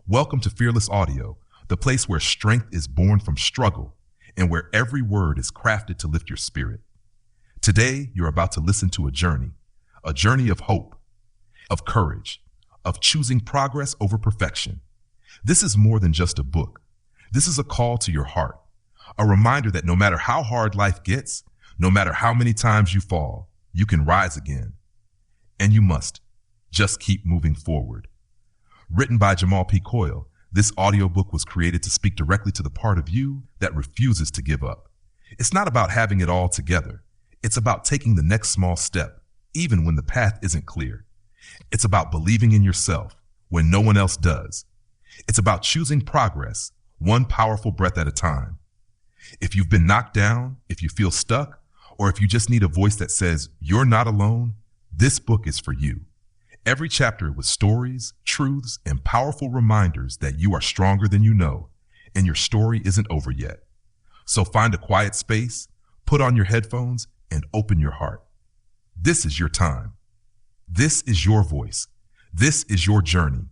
Welcome to Fearless Audio, the place where strength is born from struggle and where every word is crafted to lift your spirit. Today, you're about to listen to a journey of hope, of courage, of choosing progress over perfection. This is more than just a book. This is a call to your heart, a reminder that no matter how hard life gets, no matter how many times you fall, you can rise again. And you must just keep moving forward. Written by Jamal P. Coyle, this audiobook was created to speak directly to the part of you that refuses to give up. It's not about having it all together. It's about taking the next small step, even when the path isn't clear. It's about believing in yourself when no one else does. It's about choosing progress, one powerful breath at a time. If you've been knocked down, if you feel stuck, or if you just need a voice that says you're not alone, this book is for you. Every chapter with stories, truths, and powerful reminders that you are stronger than you know, and your story isn't over yet. So find a quiet space, put on your headphones, and open your heart. This is your time. This is your voice. This is your journey.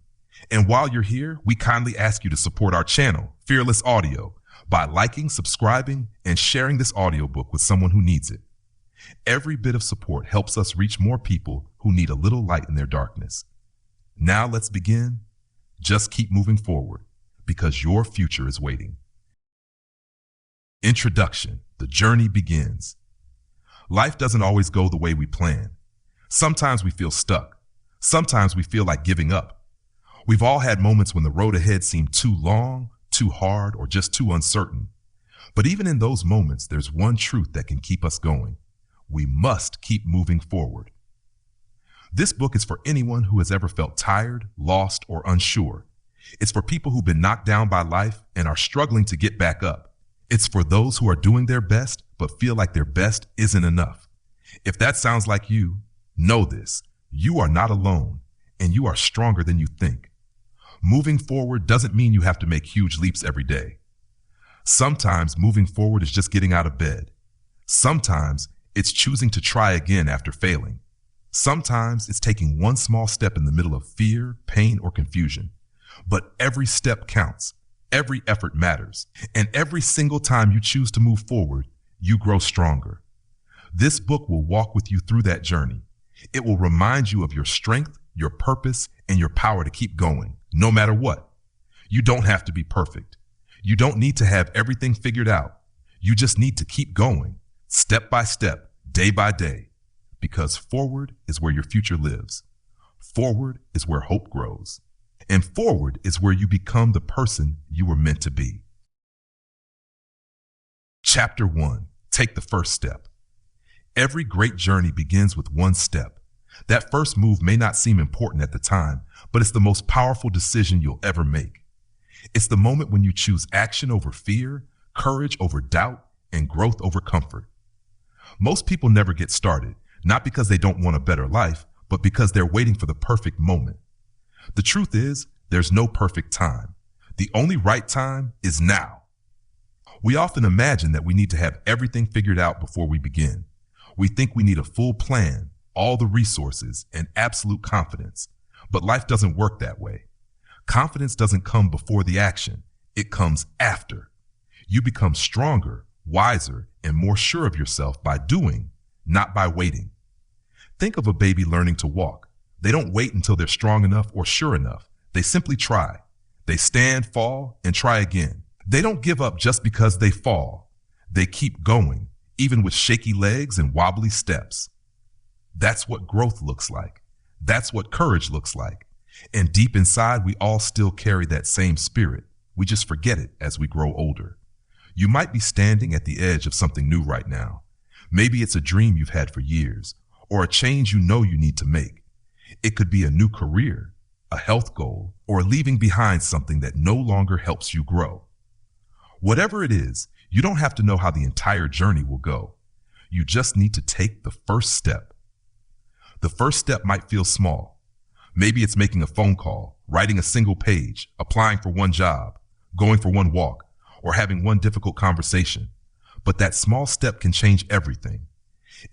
And while you're here, we kindly ask you to support our channel, Fearless Audio, by liking, subscribing, and sharing this audiobook with someone who needs it. Every bit of support helps us reach more people who need a little light in their darkness. Now let's begin. Just keep moving forward because your future is waiting. Introduction. The journey begins. Life doesn't always go the way we plan. Sometimes we feel stuck. Sometimes we feel like giving up. We've all had moments when the road ahead seemed too long, too hard, or just too uncertain. But even in those moments, there's one truth that can keep us going. We must keep moving forward. This book is for anyone who has ever felt tired, lost, or unsure. It's for people who've been knocked down by life and are struggling to get back up. It's for those who are doing their best but feel like their best isn't enough. If that sounds like you, know this. You are not alone, and you are stronger than you think. Moving forward doesn't mean you have to make huge leaps every day. Sometimes moving forward is just getting out of bed. Sometimes it's choosing to try again after failing. Sometimes it's taking one small step in the middle of fear, pain, or confusion. But every step counts. Every effort matters. And every single time you choose to move forward, you grow stronger. This book will walk with you through that journey. It will remind you of your strength, your purpose, and your power to keep going, no matter what. You don't have to be perfect. You don't need to have everything figured out. You just need to keep going, step by step, day by day, because forward is where your future lives. Forward is where hope grows. And forward is where you become the person you were meant to be. Chapter 1. Take the first step. Every great journey begins with one step. That first move may not seem important at the time, but it's the most powerful decision you'll ever make. It's the moment when you choose action over fear, courage over doubt, and growth over comfort. Most people never get started, not because they don't want a better life, but because they're waiting for the perfect moment. The truth is, there's no perfect time. The only right time is now. We often imagine that we need to have everything figured out before we begin. We think we need a full plan, all the resources, and absolute confidence. But life doesn't work that way. Confidence doesn't come before the action. It comes after. You become stronger, wiser, and more sure of yourself by doing, not by waiting. Think of a baby learning to walk. They don't wait until they're strong enough or sure enough. They simply try. They stand, fall, and try again. They don't give up just because they fall. They keep going, even with shaky legs and wobbly steps. That's what growth looks like. That's what courage looks like. And deep inside, we all still carry that same spirit. We just forget it as we grow older. You might be standing at the edge of something new right now. Maybe it's a dream you've had for years, or a change you know you need to make. It could be a new career, a health goal, or leaving behind something that no longer helps you grow. Whatever it is, you don't have to know how the entire journey will go. You just need to take the first step. The first step might feel small. Maybe it's making a phone call, writing a single page, applying for one job, going for one walk, or having one difficult conversation. But that small step can change everything.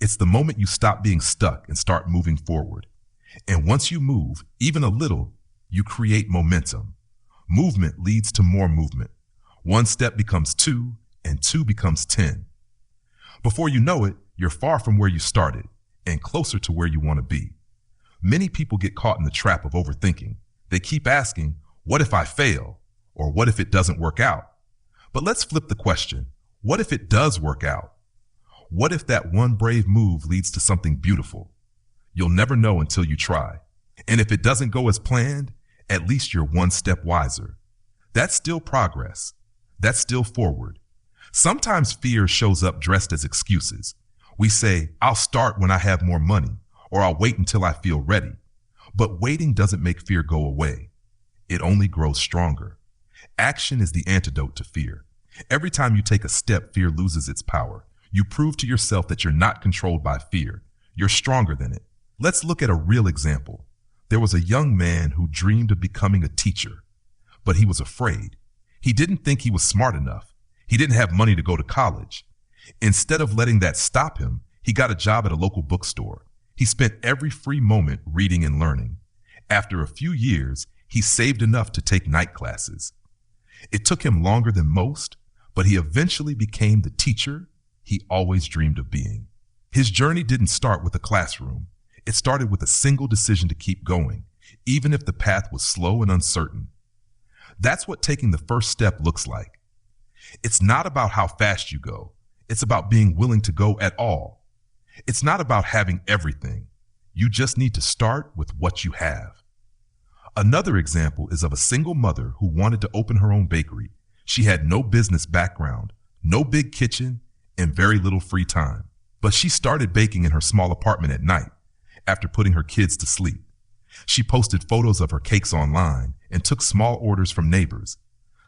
It's the moment you stop being stuck and start moving forward. And once you move, even a little, you create momentum. Movement leads to more movement. One step becomes two, and two becomes 10. Before you know it, you're far from where you started and closer to where you want to be. Many people get caught in the trap of overthinking. They keep asking, what if I fail? Or what if it doesn't work out? But let's flip the question. What if it does work out? What if that one brave move leads to something beautiful? You'll never know until you try. And if it doesn't go as planned, at least you're one step wiser. That's still progress. That's still forward. Sometimes fear shows up dressed as excuses. We say, I'll start when I have more money, or I'll wait until I feel ready. But waiting doesn't make fear go away. It only grows stronger. Action is the antidote to fear. Every time you take a step, fear loses its power. You prove to yourself that you're not controlled by fear. You're stronger than it. Let's look at a real example. There was a young man who dreamed of becoming a teacher, but he was afraid. He didn't think he was smart enough. He didn't have money to go to college. Instead of letting that stop him, he got a job at a local bookstore. He spent every free moment reading and learning. After a few years, he saved enough to take night classes. It took him longer than most, but he eventually became the teacher he always dreamed of being. His journey didn't start with a classroom. It started with a single decision to keep going, even if the path was slow and uncertain. That's what taking the first step looks like. It's not about how fast you go. It's about being willing to go at all. It's not about having everything. You just need to start with what you have. Another example is of a single mother who wanted to open her own bakery. She had no business background, no big kitchen, and very little free time. But she started baking in her small apartment at night after putting her kids to sleep. She posted photos of her cakes online and took small orders from neighbors.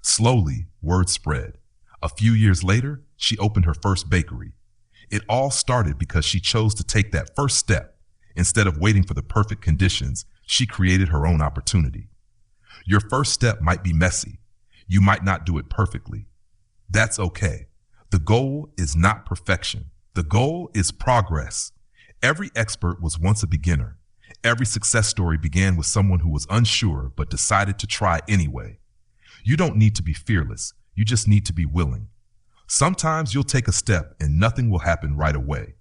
Slowly, word spread. A few years later, she opened her first bakery. It all started because she chose to take that first step. Instead of waiting for the perfect conditions, she created her own opportunity. Your first step might be messy. You might not do it perfectly. That's okay. The goal is not perfection. The goal is progress. Every expert was once a beginner. Every success story began with someone who was unsure but decided to try anyway. You don't need to be fearless. You just need to be willing. Sometimes you'll take a step and nothing will happen right away.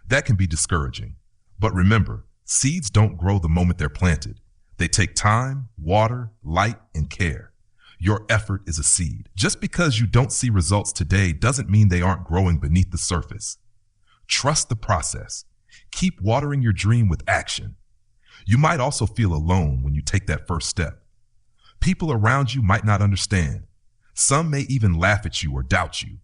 That can be discouraging. But remember, seeds don't grow the moment they're planted. They take time, water, light, and care. Your effort is a seed. Just because you don't see results today doesn't mean they aren't growing beneath the surface. Trust the process. Keep watering your dream with action. You might also feel alone when you take that first step. People around you might not understand. Some may even laugh at you or doubt you.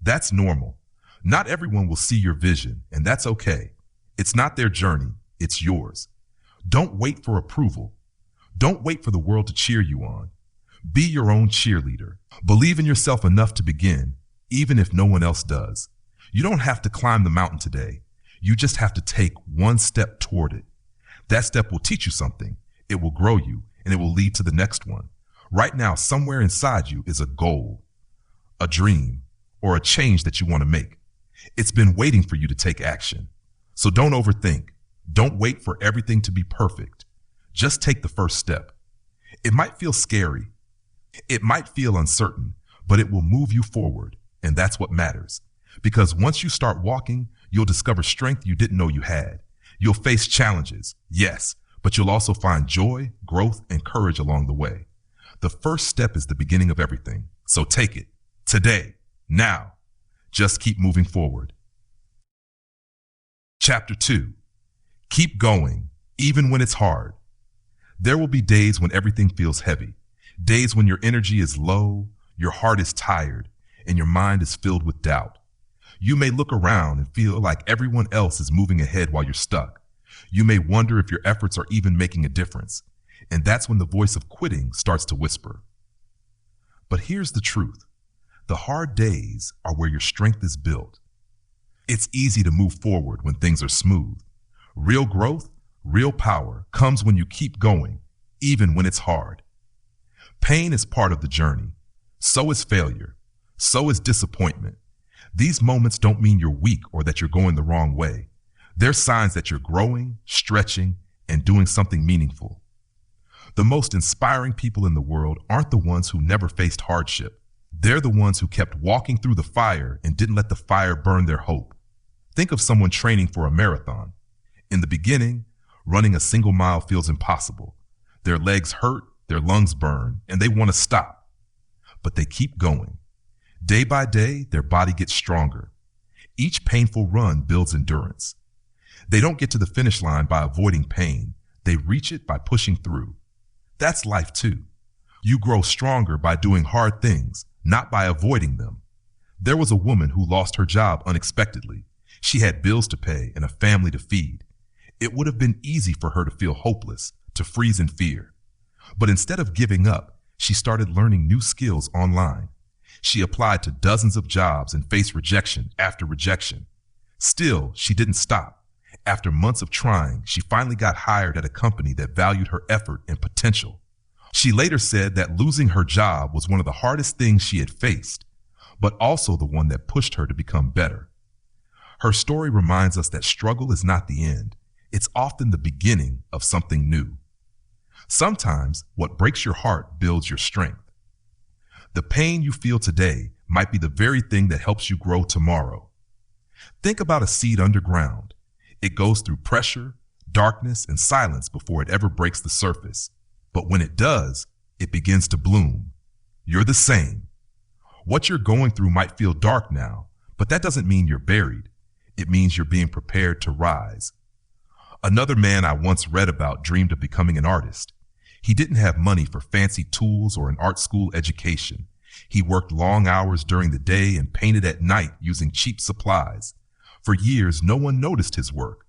That's normal. Not everyone will see your vision, and that's okay. It's not their journey, it's yours. Don't wait for approval. Don't wait for the world to cheer you on. Be your own cheerleader. Believe in yourself enough to begin, even if no one else does. You don't have to climb the mountain today. You just have to take one step toward it. That step will teach you something. It will grow you, and it will lead to the next one. Right now, somewhere inside you is a goal, a dream, or a change that you want to make. It's been waiting for you to take action. So don't overthink. Don't wait for everything to be perfect. Just take the first step. It might feel scary. It might feel uncertain, but it will move you forward, and that's what matters. Because once you start walking, you'll discover strength you didn't know you had. You'll face challenges, yes, but you'll also find joy, growth, and courage along the way. The first step is the beginning of everything, so take it, today, now. Just keep moving forward. Chapter 2. Keep going, even when it's hard. There will be days when everything feels heavy, days when your energy is low, your heart is tired, and your mind is filled with doubt. You may look around and feel like everyone else is moving ahead while you're stuck. You may wonder if your efforts are even making a difference, and that's when the voice of quitting starts to whisper. But here's the truth. The hard days are where your strength is built. It's easy to move forward when things are smooth. Real growth, real power comes when you keep going, even when it's hard. Pain is part of the journey. So is failure. So is disappointment. These moments don't mean you're weak or that you're going the wrong way. They're signs that you're growing, stretching, and doing something meaningful. The most inspiring people in the world aren't the ones who never faced hardship. They're the ones who kept walking through the fire and didn't let the fire burn their hope. Think of someone training for a marathon. In the beginning, running a single mile feels impossible. Their legs hurt, their lungs burn, and they want to stop. But they keep going. Day by day, their body gets stronger. Each painful run builds endurance. They don't get to the finish line by avoiding pain. They reach it by pushing through. That's life too. You grow stronger by doing hard things, not by avoiding them. There was a woman who lost her job unexpectedly. She had bills to pay and a family to feed. It would have been easy for her to feel hopeless, to freeze in fear. But instead of giving up, she started learning new skills online. She applied to dozens of jobs and faced rejection after rejection. Still, she didn't stop. After months of trying, she finally got hired at a company that valued her effort and potential. She later said that losing her job was one of the hardest things she had faced, but also the one that pushed her to become better. Her story reminds us that struggle is not the end. It's often the beginning of something new. Sometimes what breaks your heart builds your strength. The pain you feel today might be the very thing that helps you grow tomorrow. Think about a seed underground. It goes through pressure, darkness, and silence before it ever breaks the surface. But when it does, it begins to bloom. You're the same. What you're going through might feel dark now, but that doesn't mean you're buried. It means you're being prepared to rise. Another man I once read about dreamed of becoming an artist. He didn't have money for fancy tools or an art school education. He worked long hours during the day and painted at night using cheap supplies. For years, no one noticed his work.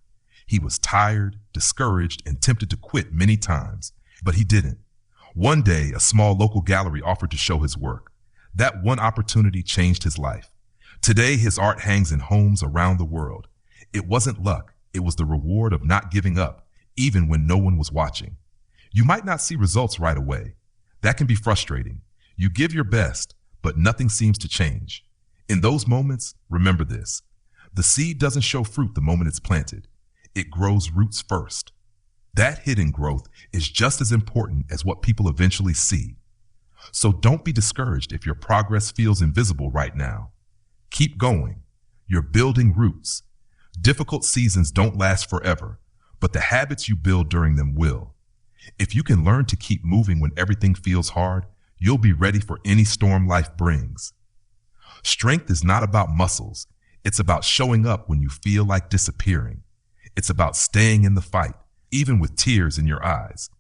He was tired, discouraged, and tempted to quit many times, but he didn't. One day, a small local gallery offered to show his work. That one opportunity changed his life. Today, his art hangs in homes around the world. It wasn't luck. It was the reward of not giving up, even when no one was watching. You might not see results right away. That can be frustrating. You give your best, but nothing seems to change. In those moments, remember this. The seed doesn't show fruit the moment it's planted. It grows roots first. That hidden growth is just as important as what people eventually see. So don't be discouraged if your progress feels invisible right now. Keep going. You're building roots. Difficult seasons don't last forever, but the habits you build during them will. If you can learn to keep moving when everything feels hard, you'll be ready for any storm life brings. Strength is not about muscles. It's about showing up when you feel like disappearing. It's about staying in the fight, even with tears in your eyes.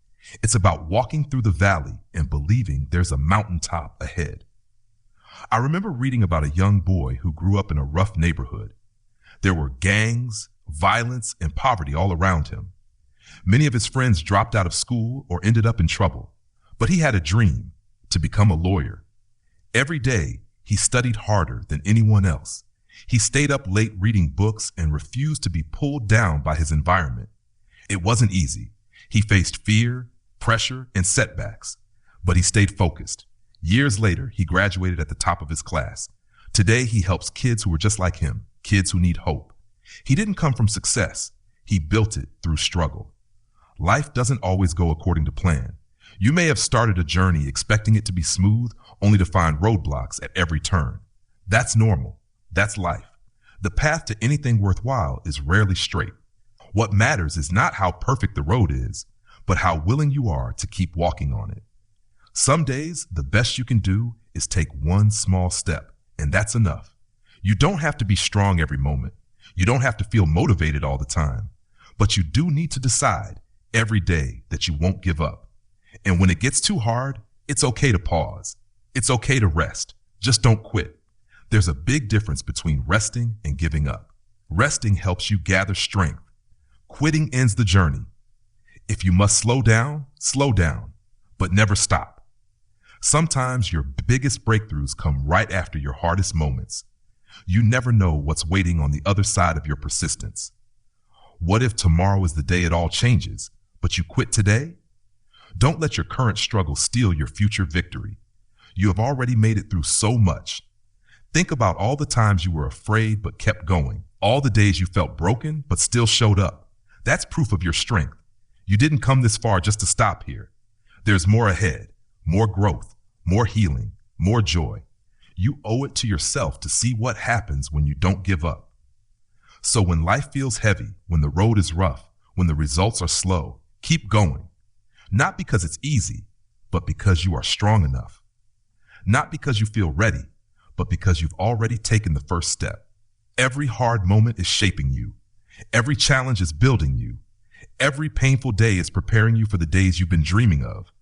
It's about walking through the valley and believing there's a mountaintop ahead. I remember reading about a young boy who grew up in a rough neighborhood. There were gangs, violence, and poverty all around him. Many of his friends dropped out of school or ended up in trouble, but he had a dream: to become a lawyer. Every day, he studied harder than anyone else. He stayed up late reading books and refused to be pulled down by his environment. It wasn't easy. He faced fear, pressure, and setbacks, but he stayed focused. Years later, he graduated at the top of his class. Today, he helps kids who are just like him, kids who need hope. He didn't come from success. He built it through struggle. Life doesn't always go according to plan. You may have started a journey expecting it to be smooth, only to find roadblocks at every turn. That's normal. That's life. The path to anything worthwhile is rarely straight. What matters is not how perfect the road is, but how willing you are to keep walking on it. Some days, the best you can do is take one small step, and that's enough. You don't have to be strong every moment. You don't have to feel motivated all the time, but you do need to decide every day that you won't give up. And when it gets too hard, it's okay to pause. It's okay to rest. Just don't quit. There's a big difference between resting and giving up. Resting helps you gather strength. Quitting ends the journey. If you must slow down, but never stop. Sometimes your biggest breakthroughs come right after your hardest moments. You never know what's waiting on the other side of your persistence. What if tomorrow is the day it all changes, but you quit today? Don't let your current struggle steal your future victory. You have already made it through so much. Think about all the times you were afraid but kept going, all the days you felt broken but still showed up. That's proof of your strength. You didn't come this far just to stop here. There's more ahead, more growth, more healing, more joy. You owe it to yourself to see what happens when you don't give up. So when life feels heavy, when the road is rough, when the results are slow, keep going. Not because it's easy, but because you are strong enough. Not because you feel ready, but because you've already taken the first step. Every hard moment is shaping you. Every challenge is building you. Every painful day is preparing you for the days you've been dreaming of.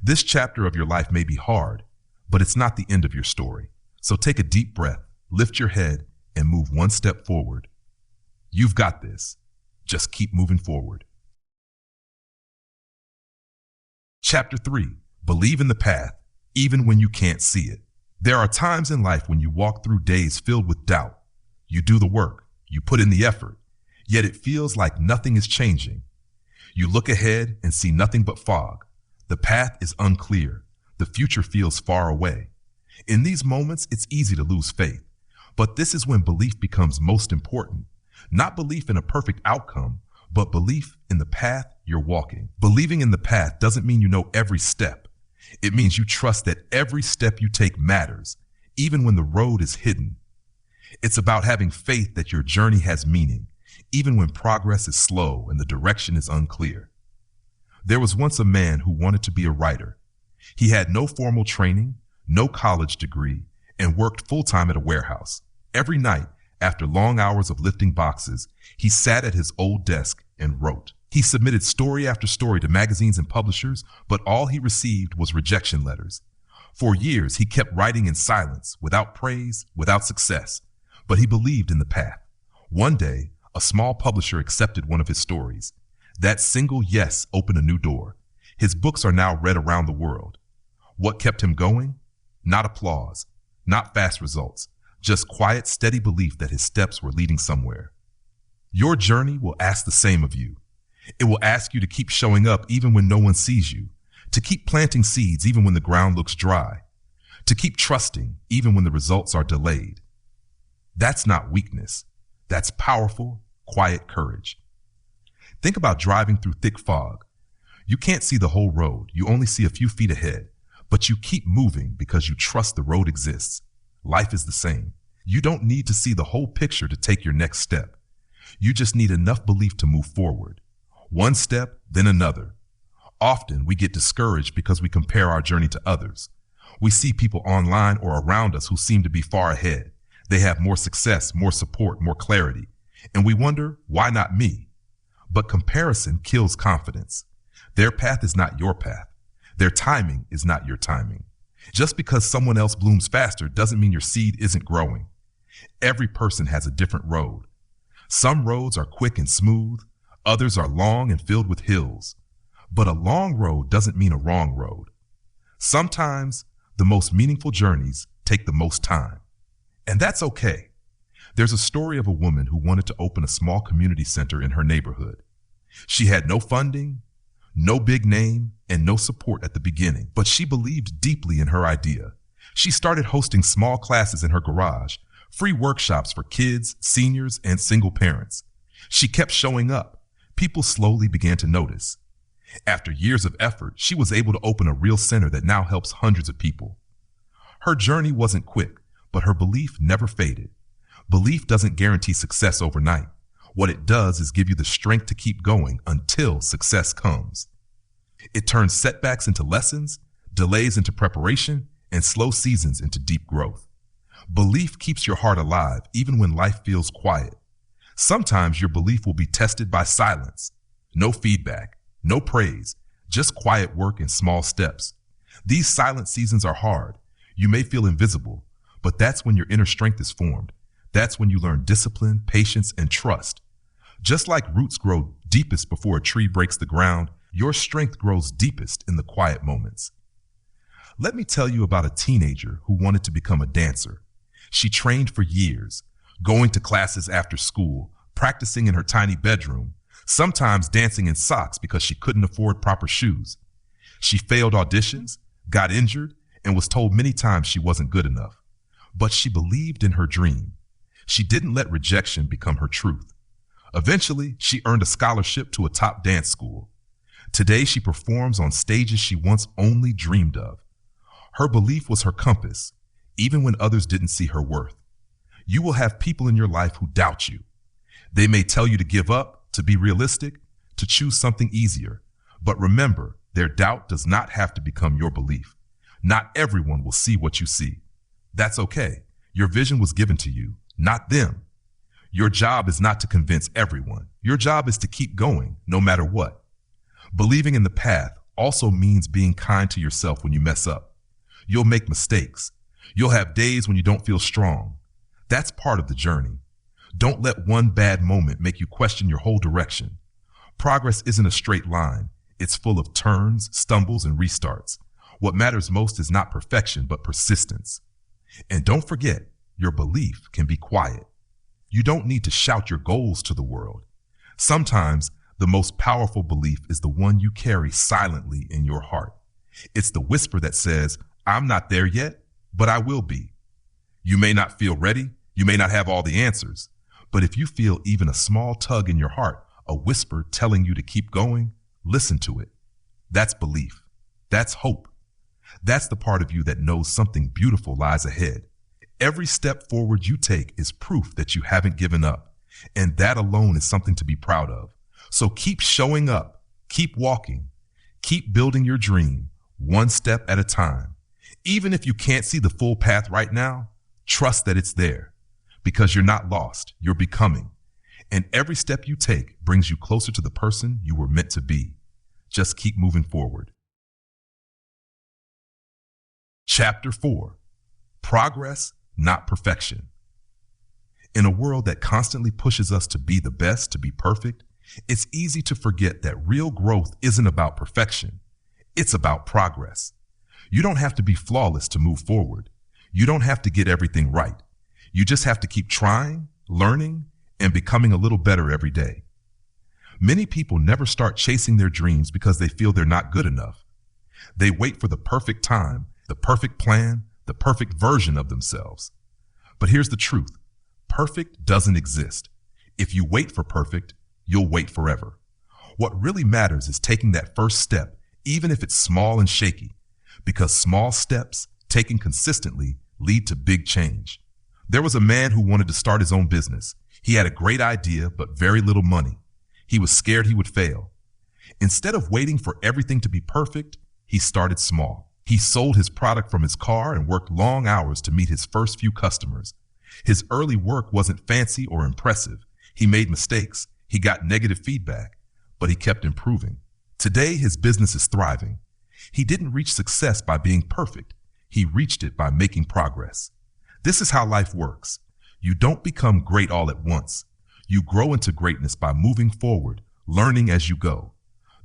This chapter of your life may be hard, but it's not the end of your story. So take a deep breath, lift your head, and move one step forward. You've got this. Just keep moving forward. Chapter 3. Believe in the path, even when you can't see it. There are times in life when you walk through days filled with doubt. You do the work, you put in the effort, yet it feels like nothing is changing. You look ahead and see nothing but fog. The path is unclear. The future feels far away. In these moments, it's easy to lose faith. But this is when belief becomes most important. Not belief in a perfect outcome, but belief in the path you're walking. Believing in the path doesn't mean you know every step. It means you trust that every step you take matters, even when the road is hidden. It's about having faith that your journey has meaning, even when progress is slow and the direction is unclear. There was once a man who wanted to be a writer. He had no formal training, no college degree, and worked full-time at a warehouse. Every night, after long hours of lifting boxes, he sat at his old desk and wrote. He submitted story after story to magazines and publishers, but all he received was rejection letters. For years, he kept writing in silence, without praise, without success. But he believed in the path. One day, a small publisher accepted one of his stories. That single yes opened a new door. His books are now read around the world. What kept him going? Not applause, not fast results, just quiet, steady belief that his steps were leading somewhere. Your journey will ask the same of you. It will ask you to keep showing up even when no one sees you, to keep planting seeds even when the ground looks dry, to keep trusting even when the results are delayed. That's not weakness. That's powerful, quiet courage. Think about driving through thick fog. You can't see the whole road. You only see a few feet ahead, but you keep moving because you trust the road exists. Life is the same. You don't need to see the whole picture to take your next step. You just need enough belief to move forward. One step, then another. Often we get discouraged because we compare our journey to others. We see people online or around us who seem to be far ahead. They have more success, more support, more clarity. And we wonder, why not me? But comparison kills confidence. Their path is not your path. Their timing is not your timing. Just because someone else blooms faster doesn't mean your seed isn't growing. Every person has a different road. Some roads are quick and smooth. Others are long and filled with hills. But a long road doesn't mean a wrong road. Sometimes the most meaningful journeys take the most time. And that's okay. There's a story of a woman who wanted to open a small community center in her neighborhood. She had no funding, no big name, and no support at the beginning, but she believed deeply in her idea. She started hosting small classes in her garage, free workshops for kids, seniors, and single parents. She kept showing up. People slowly began to notice. After years of effort, she was able to open a real center that now helps hundreds of people. Her journey wasn't quick, but her belief never faded. Belief doesn't guarantee success overnight. What it does is give you the strength to keep going until success comes. It turns setbacks into lessons, delays into preparation, and slow seasons into deep growth. Belief keeps your heart alive even when life feels quiet. Sometimes your belief will be tested by silence. No feedback, no praise, just quiet work and small steps. These silent seasons are hard. You may feel invisible, but that's when your inner strength is formed. That's when you learn discipline, patience, and trust. Just like roots grow deepest before a tree breaks the ground, your strength grows deepest in the quiet moments. Let me tell you about a teenager who wanted to become a dancer. She trained for years, going to classes after school, practicing in her tiny bedroom, sometimes dancing in socks because she couldn't afford proper shoes. She failed auditions, got injured, and was told many times she wasn't good enough. But she believed in her dream. She didn't let rejection become her truth. Eventually, she earned a scholarship to a top dance school. Today, she performs on stages she once only dreamed of. Her belief was her compass, even when others didn't see her worth. You will have people in your life who doubt you. They may tell you to give up, to be realistic, to choose something easier. But remember, their doubt does not have to become your belief. Not everyone will see what you see. That's okay. Your vision was given to you, not them. Your job is not to convince everyone. Your job is to keep going, no matter what. Believing in the path also means being kind to yourself when you mess up. You'll make mistakes. You'll have days when you don't feel strong. That's part of the journey. Don't let one bad moment make you question your whole direction. Progress isn't a straight line. It's full of turns, stumbles, and restarts. What matters most is not perfection, but persistence. And don't forget, your belief can be quiet. You don't need to shout your goals to the world. Sometimes the most powerful belief is the one you carry silently in your heart. It's the whisper that says, I'm not there yet, but I will be. You may not feel ready. You may not have all the answers. But if you feel even a small tug in your heart, a whisper telling you to keep going, listen to it. That's belief. That's hope. That's the part of you that knows something beautiful lies ahead. Every step forward you take is proof that you haven't given up. And that alone is something to be proud of. So keep showing up, keep walking, keep building your dream, one step at a time. Even if you can't see the full path right now, trust that it's there. Because you're not lost, you're becoming. And every step you take brings you closer to the person you were meant to be. Just keep moving forward. Chapter 4. Progress, not perfection. In a world that constantly pushes us to be the best, to be perfect, it's easy to forget that real growth isn't about perfection. It's about progress. You don't have to be flawless to move forward. You don't have to get everything right. You just have to keep trying, learning, and becoming a little better every day. Many people never start chasing their dreams because they feel they're not good enough. They wait for the perfect time, the perfect plan, the perfect version of themselves. But here's the truth. Perfect doesn't exist. If you wait for perfect, you'll wait forever. What really matters is taking that first step, even if it's small and shaky, because small steps, taken consistently, lead to big change. There was a man who wanted to start his own business. He had a great idea, but very little money. He was scared he would fail. Instead of waiting for everything to be perfect, he started small. He sold his product from his car and worked long hours to meet his first few customers. His early work wasn't fancy or impressive. He made mistakes. He got negative feedback, but he kept improving. Today, his business is thriving. He didn't reach success by being perfect. He reached it by making progress. This is how life works. You don't become great all at once. You grow into greatness by moving forward, learning as you go.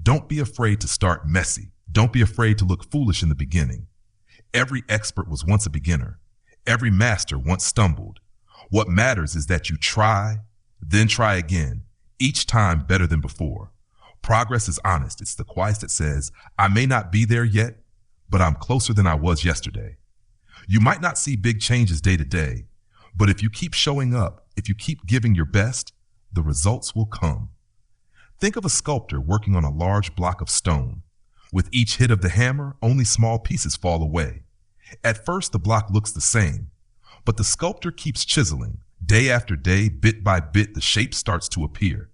Don't be afraid to start messy. Don't be afraid to look foolish in the beginning. Every expert was once a beginner. Every master once stumbled. What matters is that you try, then try again, each time better than before. Progress is honest. It's the quiet that says, I may not be there yet, but I'm closer than I was yesterday. You might not see big changes day to day, but if you keep showing up, if you keep giving your best, the results will come. Think of a sculptor working on a large block of stone. With each hit of the hammer, only small pieces fall away. At first, the block looks the same, but the sculptor keeps chiseling. Day after day, bit by bit, the shape starts to appear.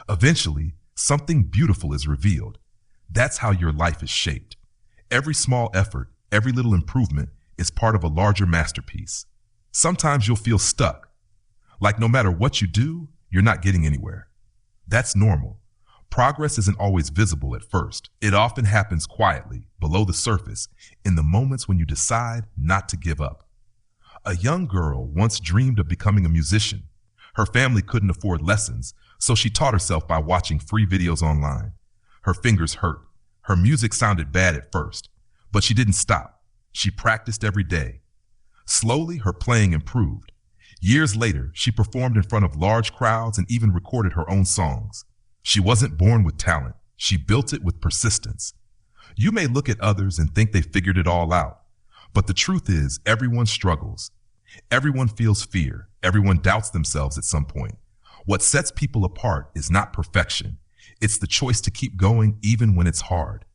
Eventually, something beautiful is revealed. That's how your life is shaped. Every small effort, every little improvement is part of a larger masterpiece. Sometimes you'll feel stuck, like no matter what you do, you're not getting anywhere. That's normal. Progress isn't always visible at first. It often happens quietly, below the surface, in the moments when you decide not to give up. A young girl once dreamed of becoming a musician. Her family couldn't afford lessons, so she taught herself by watching free videos online. Her fingers hurt. Her music sounded bad at first, but she didn't stop. She practiced every day. Slowly, her playing improved. Years later, she performed in front of large crowds and even recorded her own songs. She wasn't born with talent. She built it with persistence. You may look at others and think they figured it all out, but the truth is everyone struggles. Everyone feels fear. Everyone doubts themselves at some point. What sets people apart is not perfection. It's the choice to keep going even when it's hard.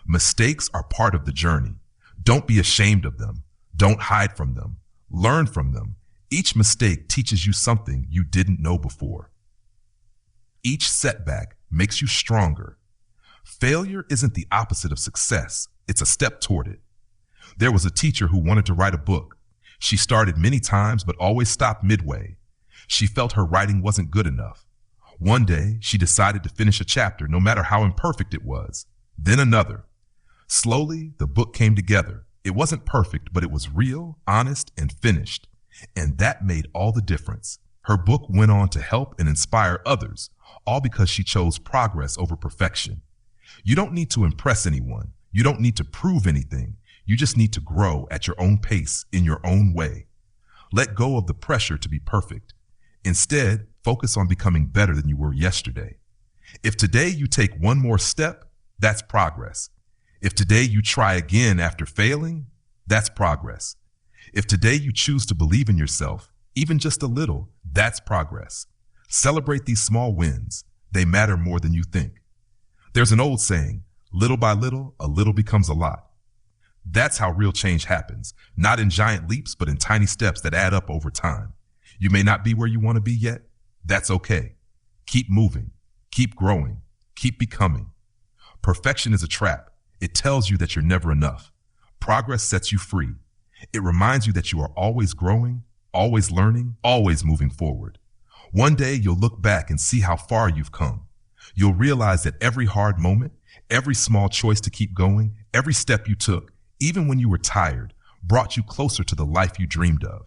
Mistakes are part of the journey. Don't be ashamed of them. Don't hide from them. Learn from them. Each mistake teaches you something you didn't know before. Each setback makes you stronger. Failure isn't the opposite of success. It's a step toward it. There was a teacher who wanted to write a book. She started many times but always stopped midway. She felt her writing wasn't good enough. One day, she decided to finish a chapter no matter how imperfect it was. Then another. Slowly, the book came together. It wasn't perfect, but it was real, honest, and finished. And that made all the difference. Her book went on to help and inspire others, all because she chose progress over perfection. You don't need to impress anyone. You don't need to prove anything. You just need to grow at your own pace in your own way. Let go of the pressure to be perfect. Instead, focus on becoming better than you were yesterday. If today you take one more step, that's progress. If today you try again after failing, that's progress. If today you choose to believe in yourself, even just a little, that's progress. Celebrate these small wins. They matter more than you think. There's an old saying, little by little, a little becomes a lot. That's how real change happens, not in giant leaps, but in tiny steps that add up over time. You may not be where you want to be yet. That's okay. Keep moving, keep growing, keep becoming. Perfection is a trap. It tells you that you're never enough. Progress sets you free. It reminds you that you are always growing, always learning, always moving forward. One day you'll look back and see how far you've come. You'll realize that every hard moment, every small choice to keep going, every step you took, even when you were tired, brought you closer to the life you dreamed of.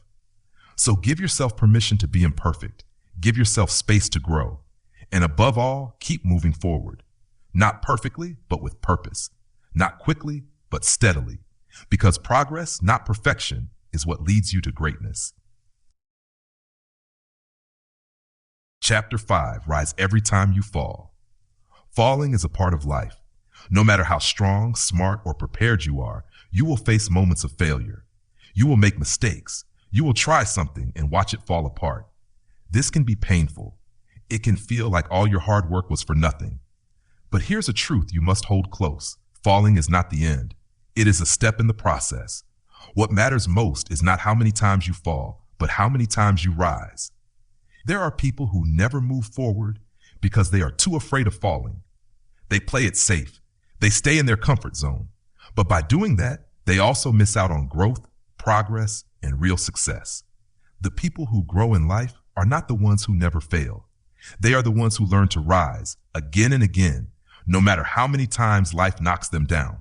So give yourself permission to be imperfect. Give yourself space to grow. And above all, keep moving forward. Not perfectly, but with purpose. Not quickly, but steadily. Because progress, not perfection, is what leads you to greatness. Chapter 5, Rise Every Time You Fall. Falling is a part of life. No matter how strong, smart, or prepared you are, you will face moments of failure. You will make mistakes. You will try something and watch it fall apart. This can be painful. It can feel like all your hard work was for nothing. But here's a truth you must hold close. Falling is not the end. It is a step in the process. What matters most is not how many times you fall, but how many times you rise. There are people who never move forward because they are too afraid of falling. They play it safe. They stay in their comfort zone. But by doing that, they also miss out on growth, progress, and real success. The people who grow in life are not the ones who never fail. They are the ones who learn to rise again and again, no matter how many times life knocks them down.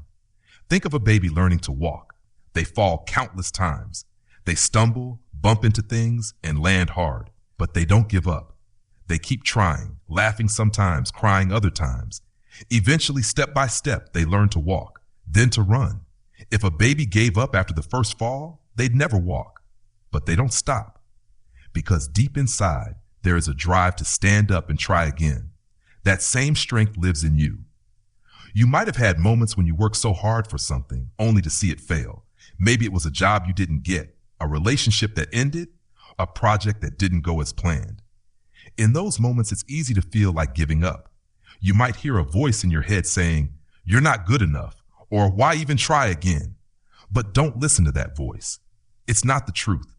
Think of a baby learning to walk. They fall countless times. They stumble, bump into things, and land hard. But they don't give up. They keep trying, laughing sometimes, crying other times. Eventually, step by step, they learn to walk, then to run. If a baby gave up after the first fall, they'd never walk. But they don't stop. Because deep inside, there is a drive to stand up and try again. That same strength lives in you. You might have had moments when you worked so hard for something only to see it fail. Maybe it was a job you didn't get, a relationship that ended, a project that didn't go as planned. In those moments, it's easy to feel like giving up. You might hear a voice in your head saying, "You're not good enough," or "Why even try again?" But don't listen to that voice. It's not the truth.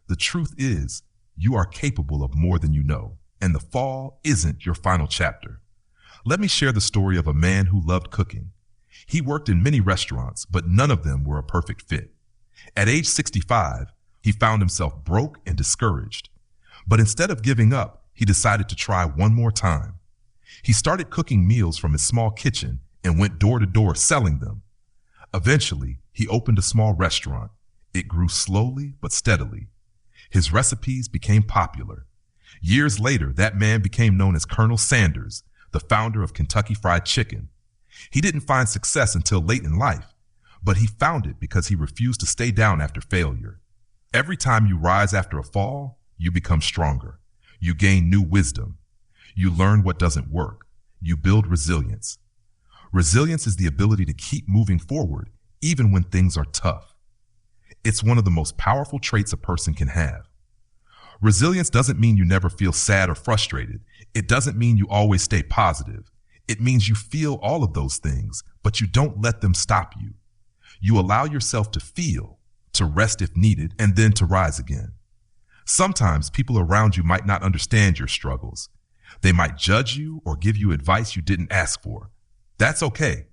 The truth is, you are capable of more than you know, and the fall isn't your final chapter. Let me share the story of a man who loved cooking. He worked in many restaurants, but none of them were a perfect fit. At age 65, he found himself broke and discouraged. But instead of giving up, he decided to try one more time. He started cooking meals from his small kitchen and went door to door selling them. Eventually, he opened a small restaurant. It grew slowly but steadily. His recipes became popular. Years later, that man became known as Colonel Sanders, the founder of Kentucky Fried Chicken. He didn't find success until late in life, but he found it because he refused to stay down after failure. Every time you rise after a fall, you become stronger. You gain new wisdom. You learn what doesn't work. You build resilience. Resilience is the ability to keep moving forward, even when things are tough. It's one of the most powerful traits a person can have. Resilience doesn't mean you never feel sad or frustrated. It doesn't mean you always stay positive. It means you feel all of those things, but you don't let them stop you. You allow yourself to feel, to rest if needed, and then to rise again. Sometimes people around you might not understand your struggles. They might judge you or give you advice you didn't ask for. That's okay.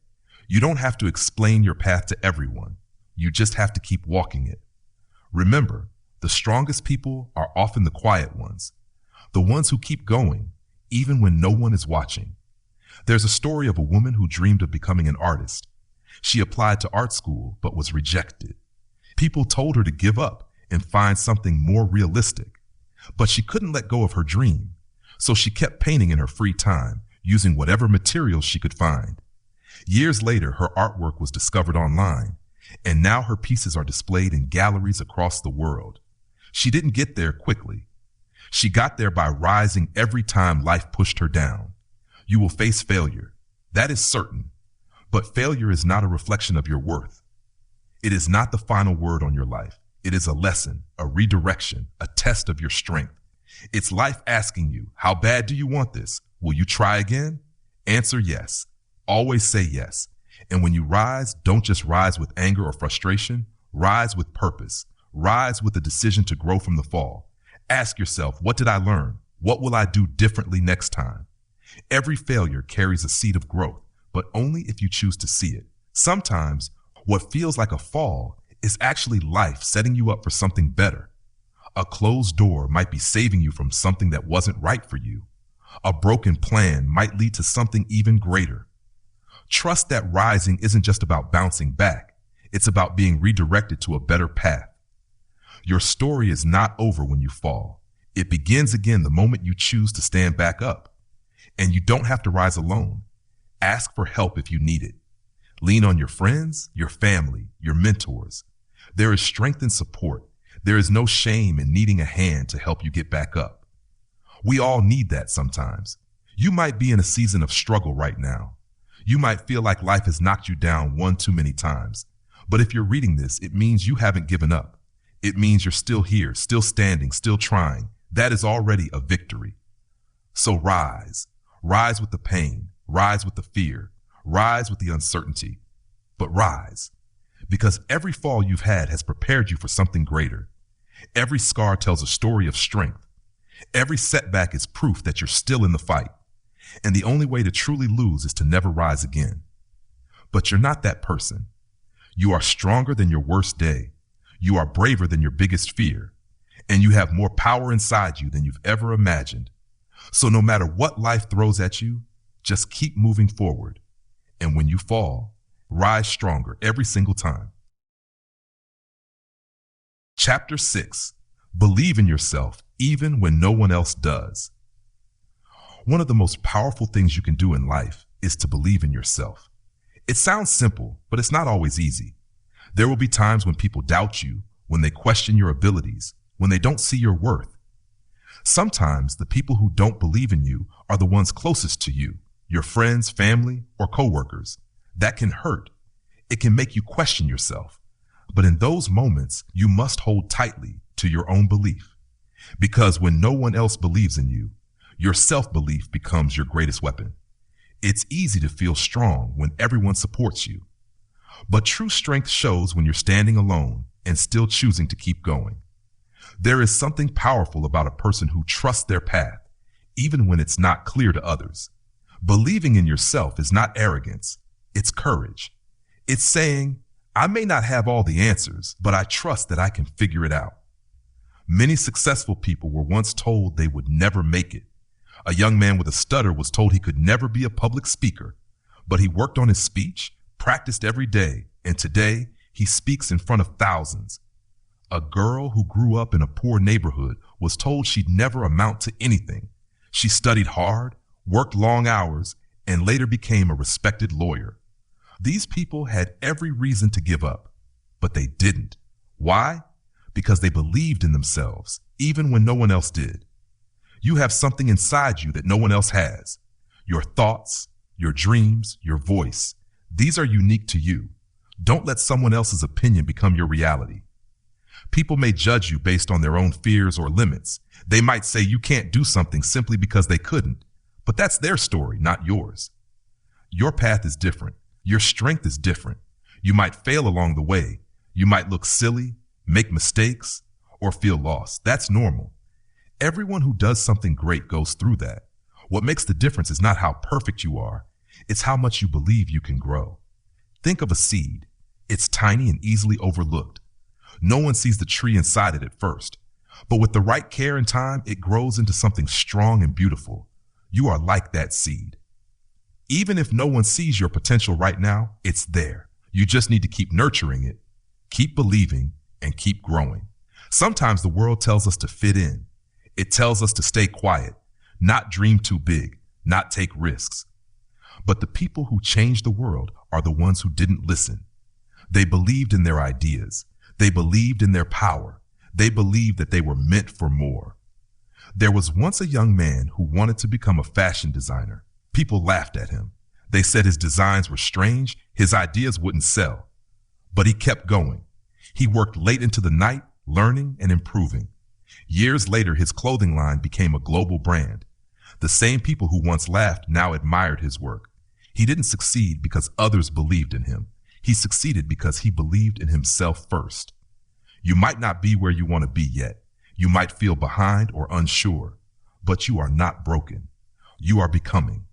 You don't have to explain your path to everyone. You just have to keep walking it. Remember, the strongest people are often the quiet ones, the ones who keep going, even when no one is watching. There's a story of a woman who dreamed of becoming an artist. She applied to art school, but was rejected. People told her to give up and find something more realistic, but she couldn't let go of her dream. So she kept painting in her free time, using whatever materials she could find. Years later, her artwork was discovered online, and now her pieces are displayed in galleries across the world. She didn't get there quickly. She got there by rising every time life pushed her down. You will face failure. That is certain. But failure is not a reflection of your worth. It is not the final word on your life. It is a lesson, a redirection, a test of your strength. It's life asking you, how bad do you want this? Will you try again? Answer yes. Always say yes. And when you rise, don't just rise with anger or frustration. Rise with purpose. Rise with a decision to grow from the fall. Ask yourself, what did I learn? What will I do differently next time? Every failure carries a seed of growth, but only if you choose to see it. Sometimes what feels like a fall is actually life setting you up for something better. A closed door might be saving you from something that wasn't right for you. A broken plan might lead to something even greater. Trust that rising isn't just about bouncing back. It's about being redirected to a better path. Your story is not over when you fall. It begins again the moment you choose to stand back up. And you don't have to rise alone. Ask for help if you need it. Lean on your friends, your family, your mentors. There is strength and support. There is no shame in needing a hand to help you get back up. We all need that sometimes. You might be in a season of struggle right now. You might feel like life has knocked you down one too many times. But if you're reading this, it means you haven't given up. It means you're still here, still standing, still trying. That is already a victory. So rise. Rise with the pain. Rise with the fear. Rise with the uncertainty. But rise. Because every fall you've had has prepared you for something greater. Every scar tells a story of strength. Every setback is proof that you're still in the fight. And the only way to truly lose is to never rise again. But you're not that person. You are stronger than your worst day. You are braver than your biggest fear. And you have more power inside you than you've ever imagined. So no matter what life throws at you, just keep moving forward. And when you fall, rise stronger every single time. Chapter 6. Believe in yourself even when no one else does. One of the most powerful things you can do in life is to believe in yourself. It sounds simple, but it's not always easy. There will be times when people doubt you, when they question your abilities, when they don't see your worth. Sometimes the people who don't believe in you are the ones closest to you, your friends, family, or coworkers. That can hurt. It can make you question yourself. But in those moments, you must hold tightly to your own belief. Because when no one else believes in you, your self-belief becomes your greatest weapon. It's easy to feel strong when everyone supports you. But true strength shows when you're standing alone and still choosing to keep going. There is something powerful about a person who trusts their path, even when it's not clear to others. Believing in yourself is not arrogance, it's courage. It's saying, I may not have all the answers, but I trust that I can figure it out. Many successful people were once told they would never make it. A young man with a stutter was told he could never be a public speaker, but he worked on his speech, practiced every day, and today he speaks in front of thousands. A girl who grew up in a poor neighborhood was told she'd never amount to anything. She studied hard, worked long hours, and later became a respected lawyer. These people had every reason to give up, but they didn't. Why? Because they believed in themselves, even when no one else did. You have something inside you that no one else has. Your thoughts, your dreams, your voice. These are unique to you. Don't let someone else's opinion become your reality. People may judge you based on their own fears or limits. They might say you can't do something simply because they couldn't, but that's their story, not yours. Your path is different. Your strength is different. You might fail along the way. You might look silly, make mistakes, or feel lost. That's normal. Everyone who does something great goes through that. What makes the difference is not how perfect you are. It's how much you believe you can grow. Think of a seed. It's tiny and easily overlooked. No one sees the tree inside it at first. But with the right care and time, it grows into something strong and beautiful. You are like that seed. Even if no one sees your potential right now, it's there. You just need to keep nurturing it, keep believing, and keep growing. Sometimes the world tells us to fit in. It tells us to stay quiet, not dream too big, not take risks. But the people who change the world are the ones who didn't listen. They believed in their ideas. They believed in their power. They believed that they were meant for more. There was once a young man who wanted to become a fashion designer. People laughed at him. They said his designs were strange, his ideas wouldn't sell. But he kept going. He worked late into the night, learning and improving. Years later, his clothing line became a global brand. The same people who once laughed now admired his work. He didn't succeed because others believed in him. He succeeded because he believed in himself first. You might not be where you want to be yet. You might feel behind or unsure, but you are not broken. You are becoming.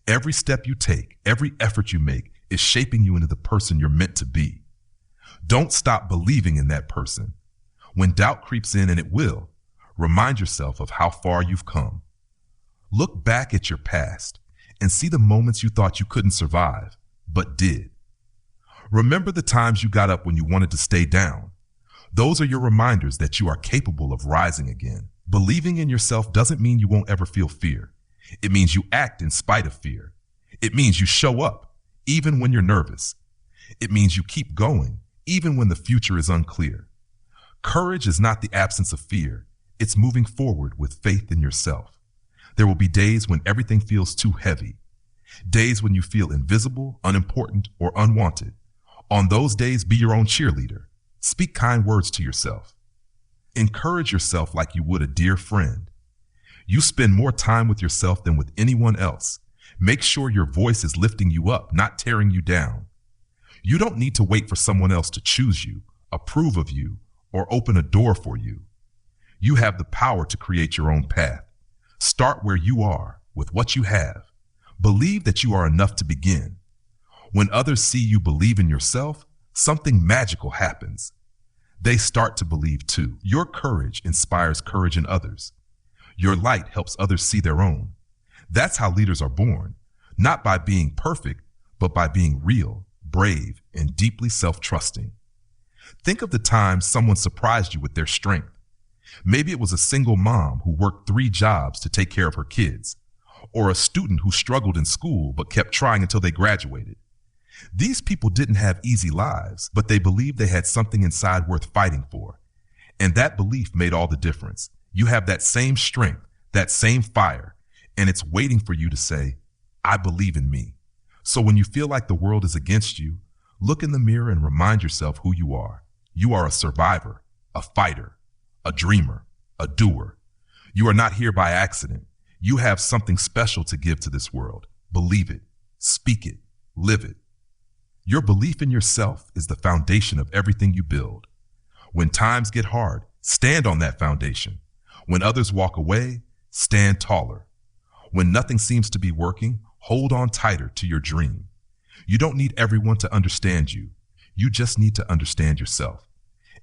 Every step you take, every effort you make is shaping you into the person you're meant to be. Don't stop believing in that person. When doubt creeps in, and it will, remind yourself of how far you've come. Look back at your past and see the moments you thought you couldn't survive, but did. Remember the times you got up when you wanted to stay down. Those are your reminders that you are capable of rising again. Believing in yourself doesn't mean you won't ever feel fear. It means you act in spite of fear. It means you show up, even when you're nervous. It means you keep going, even when the future is unclear. Courage is not the absence of fear. It's moving forward with faith in yourself. There will be days when everything feels too heavy. Days when you feel invisible, unimportant, or unwanted. On those days, be your own cheerleader. Speak kind words to yourself. Encourage yourself like you would a dear friend. You spend more time with yourself than with anyone else. Make sure your voice is lifting you up, not tearing you down. You don't need to wait for someone else to choose you, approve of you, or open a door for you. You have the power to create your own path. Start where you are, with what you have. Believe that you are enough to begin. When others see you believe in yourself, something magical happens. They start to believe too. Your courage inspires courage in others. Your light helps others see their own. That's how leaders are born, not by being perfect, but by being real, brave, and deeply self-trusting. Think of the times someone surprised you with their strength. Maybe it was a single mom who worked 3 jobs to take care of her kids, or a student who struggled in school but kept trying until they graduated. These people didn't have easy lives, but they believed they had something inside worth fighting for. And that belief made all the difference. You have that same strength, that same fire, and it's waiting for you to say, I believe in me. So when you feel like the world is against you, look in the mirror and remind yourself who you are. You are a survivor, a fighter, a dreamer, a doer. You are not here by accident. You have something special to give to this world. Believe it, speak it, live it. Your belief in yourself is the foundation of everything you build. When times get hard, stand on that foundation. When others walk away, stand taller. When nothing seems to be working, hold on tighter to your dream. You don't need everyone to understand you. You just need to understand yourself.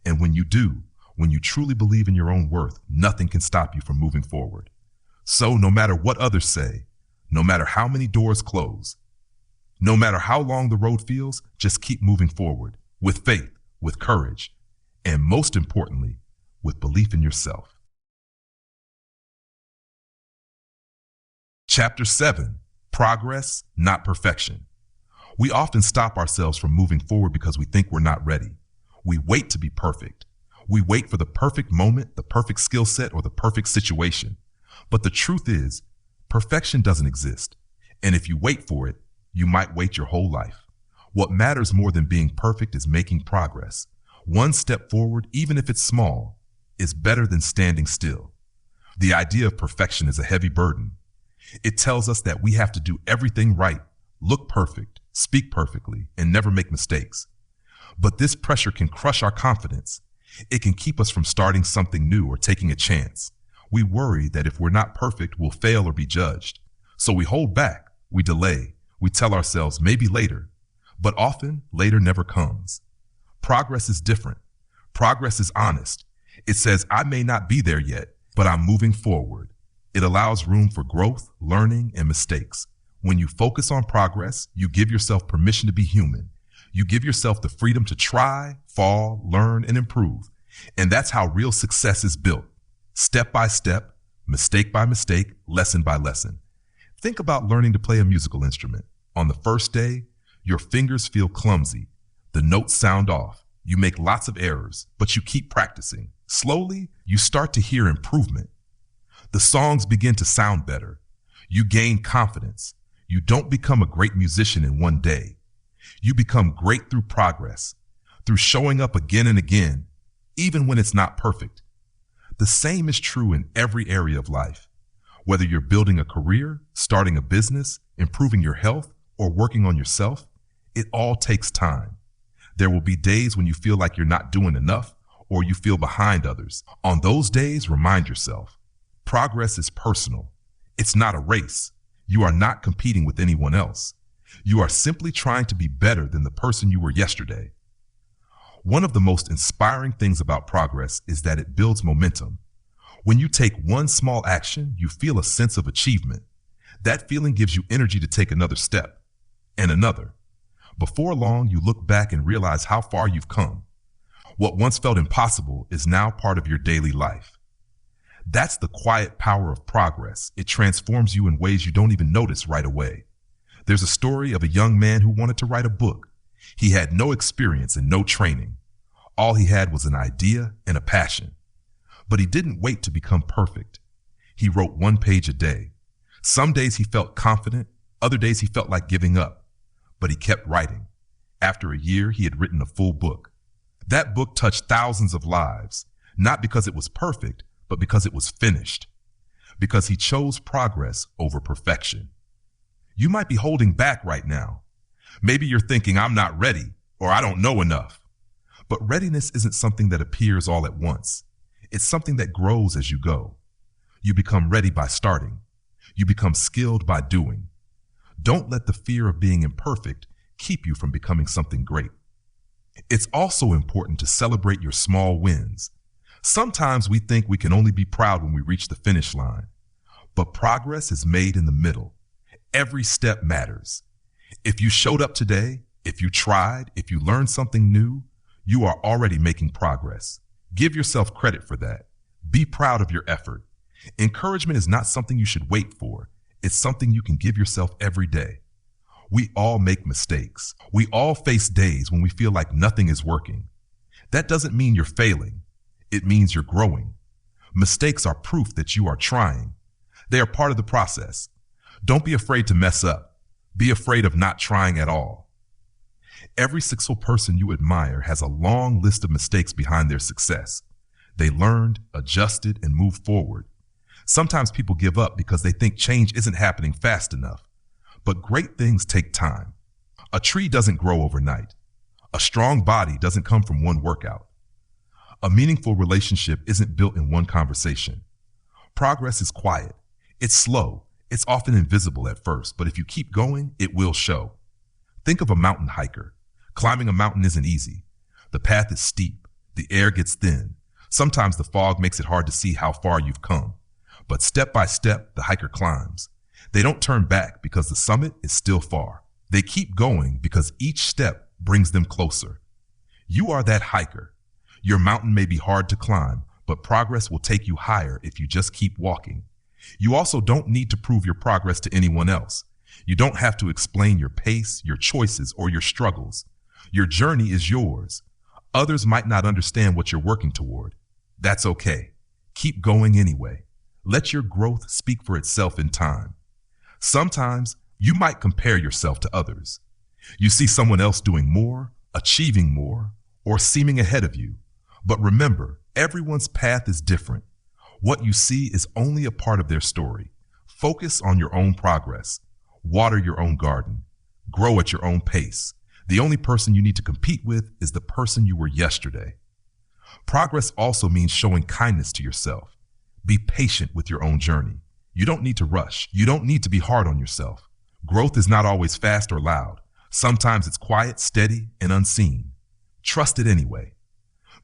And when you do, when you truly believe in your own worth, nothing can stop you from moving forward. So no matter what others say, no matter how many doors close, no matter how long the road feels, just keep moving forward with faith, with courage, and most importantly, with belief in yourself. Chapter 7, Progress, Not Perfection. We often stop ourselves from moving forward because we think we're not ready. We wait to be perfect. We wait for the perfect moment, the perfect skill set, or the perfect situation. But the truth is, perfection doesn't exist. And if you wait for it, you might wait your whole life. What matters more than being perfect is making progress. One step forward, even if it's small, is better than standing still. The idea of perfection is a heavy burden. It tells us that we have to do everything right, look perfect, speak perfectly, and never make mistakes. But this pressure can crush our confidence. It can keep us from starting something new or taking a chance. We worry that if we're not perfect, we'll fail or be judged. So we hold back, we delay, we tell ourselves maybe later. But often, later never comes. Progress is different. Progress is honest. It says, I may not be there yet, but I'm moving forward. It allows room for growth, learning, and mistakes. When you focus on progress, you give yourself permission to be human. You give yourself the freedom to try, fall, learn, and improve. And that's how real success is built. Step by step, mistake by mistake, lesson by lesson. Think about learning to play a musical instrument. On the first day, your fingers feel clumsy. The notes sound off. You make lots of errors, but you keep practicing. Slowly, you start to hear improvement. The songs begin to sound better. You gain confidence. You don't become a great musician in one day. You become great through progress, through showing up again and again, even when it's not perfect. The same is true in every area of life. Whether you're building a career, starting a business, improving your health, or working on yourself, it all takes time. There will be days when you feel like you're not doing enough or you feel behind others. On those days, remind yourself, progress is personal. It's not a race. You are not competing with anyone else. You are simply trying to be better than the person you were yesterday. One of the most inspiring things about progress is that it builds momentum. When you take one small action, you feel a sense of achievement. That feeling gives you energy to take another step and another. Before long, you look back and realize how far you've come. What once felt impossible is now part of your daily life. That's the quiet power of progress. It transforms you in ways you don't even notice right away. There's a story of a young man who wanted to write a book. He had no experience and no training. All he had was an idea and a passion. But he didn't wait to become perfect. He wrote 1 page a day. Some days he felt confident, other days he felt like giving up. But he kept writing. After a year, he had written a full book. That book touched thousands of lives, not because it was perfect, but because it was finished. Because he chose progress over perfection. You might be holding back right now. Maybe you're thinking, I'm not ready, or I don't know enough. But readiness isn't something that appears all at once. It's something that grows as you go. You become ready by starting. You become skilled by doing. Don't let the fear of being imperfect keep you from becoming something great. It's also important to celebrate your small wins. Sometimes we think we can only be proud when we reach the finish line. But progress is made in the middle. Every step matters. If you showed up today, if you tried, if you learned something new, you are already making progress. Give yourself credit for that. Be proud of your effort. Encouragement is not something you should wait for. It's something you can give yourself every day. We all make mistakes. We all face days when we feel like nothing is working. That doesn't mean you're failing. It means you're growing. Mistakes are proof that you are trying. They are part of the process. Don't be afraid to mess up. Be afraid of not trying at all. Every successful person you admire has a long list of mistakes behind their success. They learned, adjusted, and moved forward. Sometimes people give up because they think change isn't happening fast enough. But great things take time. A tree doesn't grow overnight. A strong body doesn't come from one workout. A meaningful relationship isn't built in one conversation. Progress is quiet. It's slow. It's often invisible at first, but if you keep going, it will show. Think of a mountain hiker. Climbing a mountain isn't easy. The path is steep. The air gets thin. Sometimes the fog makes it hard to see how far you've come. But step by step, the hiker climbs. They don't turn back because the summit is still far. They keep going because each step brings them closer. You are that hiker. Your mountain may be hard to climb, but progress will take you higher if you just keep walking. You also don't need to prove your progress to anyone else. You don't have to explain your pace, your choices, or your struggles. Your journey is yours. Others might not understand what you're working toward. That's okay. Keep going anyway. Let your growth speak for itself in time. Sometimes you might compare yourself to others. You see someone else doing more, achieving more, or seeming ahead of you. But remember, everyone's path is different. What you see is only a part of their story. Focus on your own progress. Water your own garden. Grow at your own pace. The only person you need to compete with is the person you were yesterday. Progress also means showing kindness to yourself. Be patient with your own journey. You don't need to rush. You don't need to be hard on yourself. Growth is not always fast or loud. Sometimes it's quiet, steady, and unseen. Trust it anyway.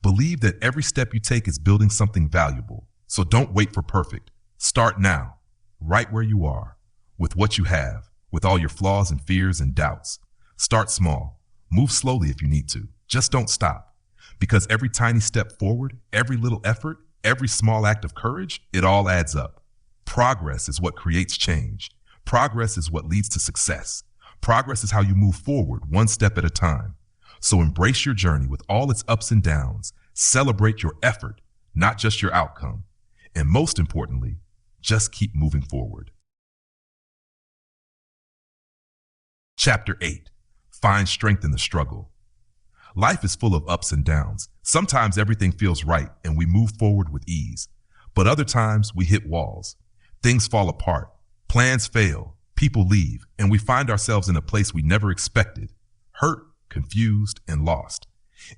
Believe that every step you take is building something valuable. So don't wait for perfect. Start now, right where you are, with what you have, with all your flaws and fears and doubts. Start small. Move slowly if you need to. Just don't stop. Because every tiny step forward, every little effort, every small act of courage, it all adds up. Progress is what creates change. Progress is what leads to success. Progress is how you move forward one step at a time. So embrace your journey with all its ups and downs. Celebrate your effort, not just your outcome. And most importantly, just keep moving forward. Chapter 8. Find strength in the struggle. Life is full of ups and downs. Sometimes everything feels right and we move forward with ease. But other times we hit walls. Things fall apart. Plans fail. People leave. And we find ourselves in a place we never expected. Hurt, confused, and lost.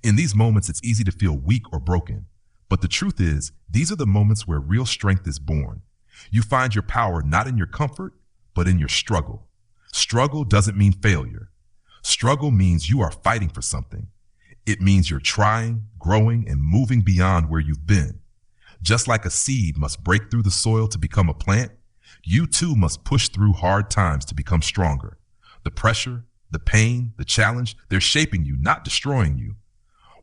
In these moments, it's easy to feel weak or broken. But the truth is, these are the moments where real strength is born. You find your power not in your comfort, but in your struggle. Struggle doesn't mean failure. Struggle means you are fighting for something. It means you're trying, growing, and moving beyond where you've been. Just like a seed must break through the soil to become a plant, you too must push through hard times to become stronger. The pressure, the pain, the challenge, they're shaping you, not destroying you.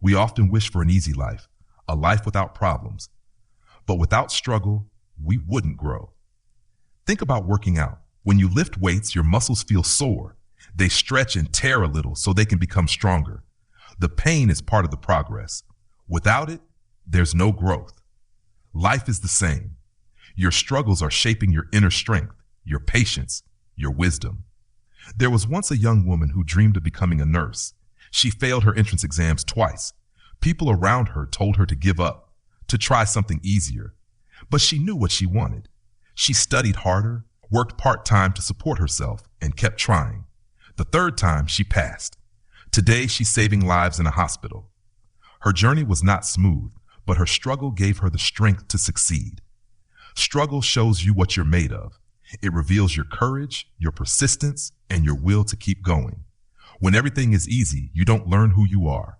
We often wish for an easy life, a life without problems. But without struggle, we wouldn't grow. Think about working out. When you lift weights, your muscles feel sore. They stretch and tear a little so they can become stronger. The pain is part of the progress. Without it, there's no growth. Life is the same. Your struggles are shaping your inner strength, your patience, your wisdom. There was once a young woman who dreamed of becoming a nurse. She failed her entrance exams twice. People around her told her to give up, to try something easier. But she knew what she wanted. She studied harder, worked part-time to support herself, and kept trying. The third time, she passed. Today, she's saving lives in a hospital. Her journey was not smooth, but her struggle gave her the strength to succeed. Struggle shows you what you're made of. It reveals your courage, your persistence, and your will to keep going. When everything is easy, you don't learn who you are.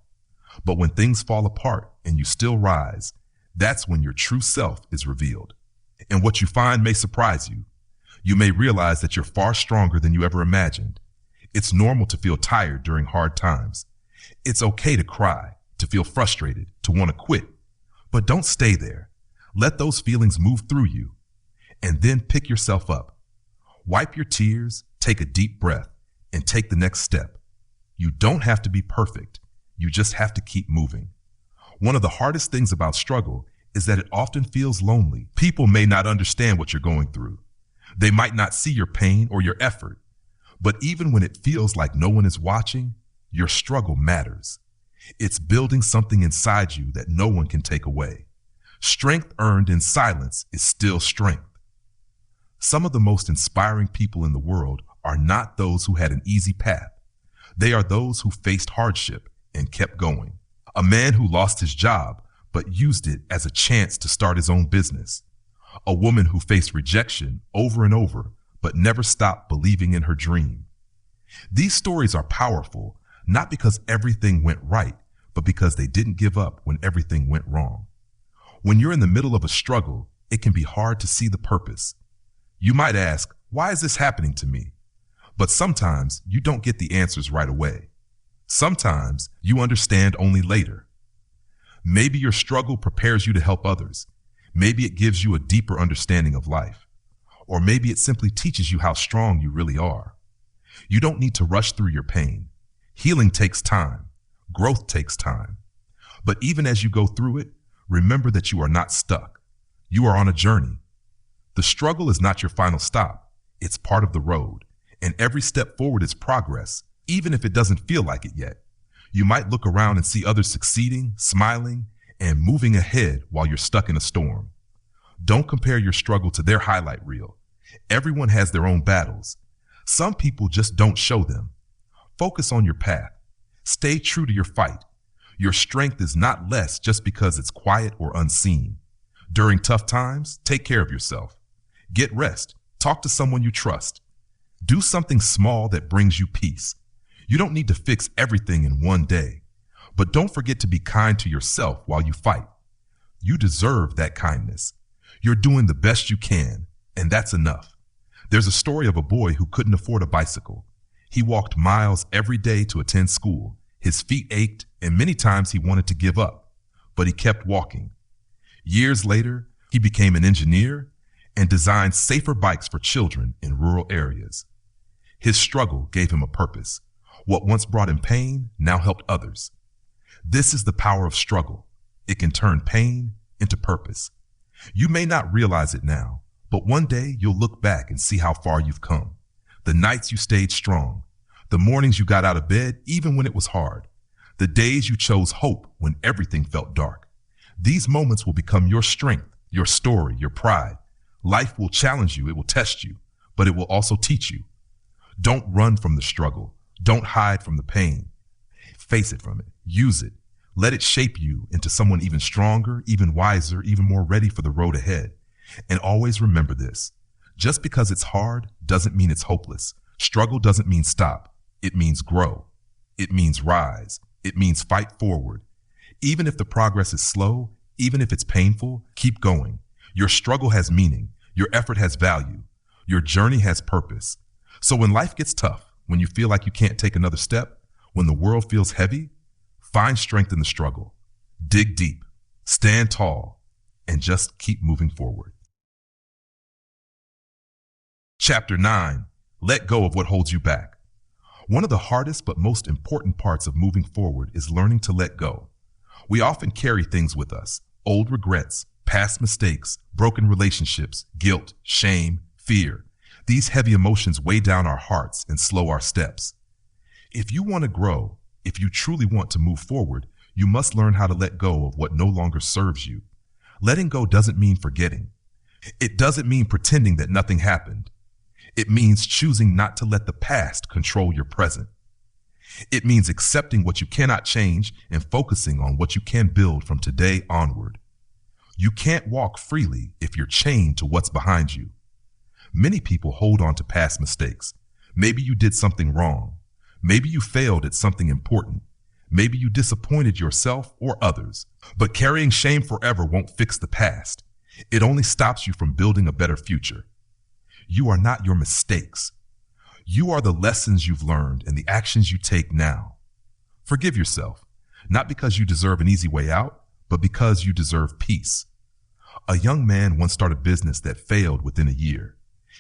But when things fall apart and you still rise, that's when your true self is revealed. And what you find may surprise you. You may realize that you're far stronger than you ever imagined. It's normal to feel tired during hard times. It's okay to cry, to feel frustrated, to want to quit. But don't stay there. Let those feelings move through you. And then pick yourself up. Wipe your tears, take a deep breath, and take the next step. You don't have to be perfect. You just have to keep moving. One of the hardest things about struggle is that it often feels lonely. People may not understand what you're going through. They might not see your pain or your effort. But even when it feels like no one is watching, your struggle matters. It's building something inside you that no one can take away. Strength earned in silence is still strength. Some of the most inspiring people in the world are not those who had an easy path. They are those who faced hardship and kept going. A man who lost his job but used it as a chance to start his own business. A woman who faced rejection over and over but never stopped believing in her dream. These stories are powerful, not because everything went right, but because they didn't give up when everything went wrong. When you're in the middle of a struggle, it can be hard to see the purpose. You might ask, why is this happening to me? But sometimes you don't get the answers right away. Sometimes you understand only later. Maybe your struggle prepares you to help others. Maybe it gives you a deeper understanding of life. Or maybe it simply teaches you how strong you really are. You don't need to rush through your pain. Healing takes time. Growth takes time. But even as you go through it, remember that you are not stuck. You are on a journey. The struggle is not your final stop. It's part of the road. And every step forward is progress, even if it doesn't feel like it yet. You might look around and see others succeeding, smiling, and moving ahead while you're stuck in a storm. Don't compare your struggle to their highlight reel. Everyone has their own battles. Some people just don't show them. Focus on your path. Stay true to your fight. Your strength is not less just because it's quiet or unseen. During tough times, take care of yourself. Get rest. Talk to someone you trust. Do something small that brings you peace. You don't need to fix everything in one day, but don't forget to be kind to yourself while you fight. You deserve that kindness. You're doing the best you can, and that's enough. There's a story of a boy who couldn't afford a bicycle. He walked miles every day to attend school. His feet ached, and many times he wanted to give up, but he kept walking. Years later, he became an engineer and designed safer bikes for children in rural areas. His struggle gave him a purpose. What once brought him pain now helped others. This is the power of struggle. It can turn pain into purpose. You may not realize it now, but one day you'll look back and see how far you've come. The nights you stayed strong, the mornings you got out of bed even when it was hard, the days you chose hope when everything felt dark. These moments will become your strength, your story, your pride. Life will challenge you, it will test you, but it will also teach you. Don't run from the struggle. Don't hide from the pain. Face it from it. Use it. Let it shape you into someone even stronger, even wiser, even more ready for the road ahead. And always remember this. Just because it's hard doesn't mean it's hopeless. Struggle doesn't mean stop. It means grow. It means rise. It means fight forward. Even if the progress is slow, even if it's painful, keep going. Your struggle has meaning. Your effort has value. Your journey has purpose. So when life gets tough, when you feel like you can't take another step, when the world feels heavy, find strength in the struggle. Dig deep, stand tall, and just keep moving forward. Chapter 9, Let Go of What Holds You Back. One of the hardest but most important parts of moving forward is learning to let go. We often carry things with us, old regrets, past mistakes, broken relationships, guilt, shame, fear. These heavy emotions weigh down our hearts and slow our steps. If you want to grow, if you truly want to move forward, you must learn how to let go of what no longer serves you. Letting go doesn't mean forgetting. It doesn't mean pretending that nothing happened. It means choosing not to let the past control your present. It means accepting what you cannot change and focusing on what you can build from today onward. You can't walk freely if you're chained to what's behind you. Many people hold on to past mistakes. Maybe you did something wrong. Maybe you failed at something important. Maybe you disappointed yourself or others. But carrying shame forever won't fix the past. It only stops you from building a better future. You are not your mistakes. You are the lessons you've learned and the actions you take now. Forgive yourself, not because you deserve an easy way out, but because you deserve peace. A young man once started a business that failed within a year.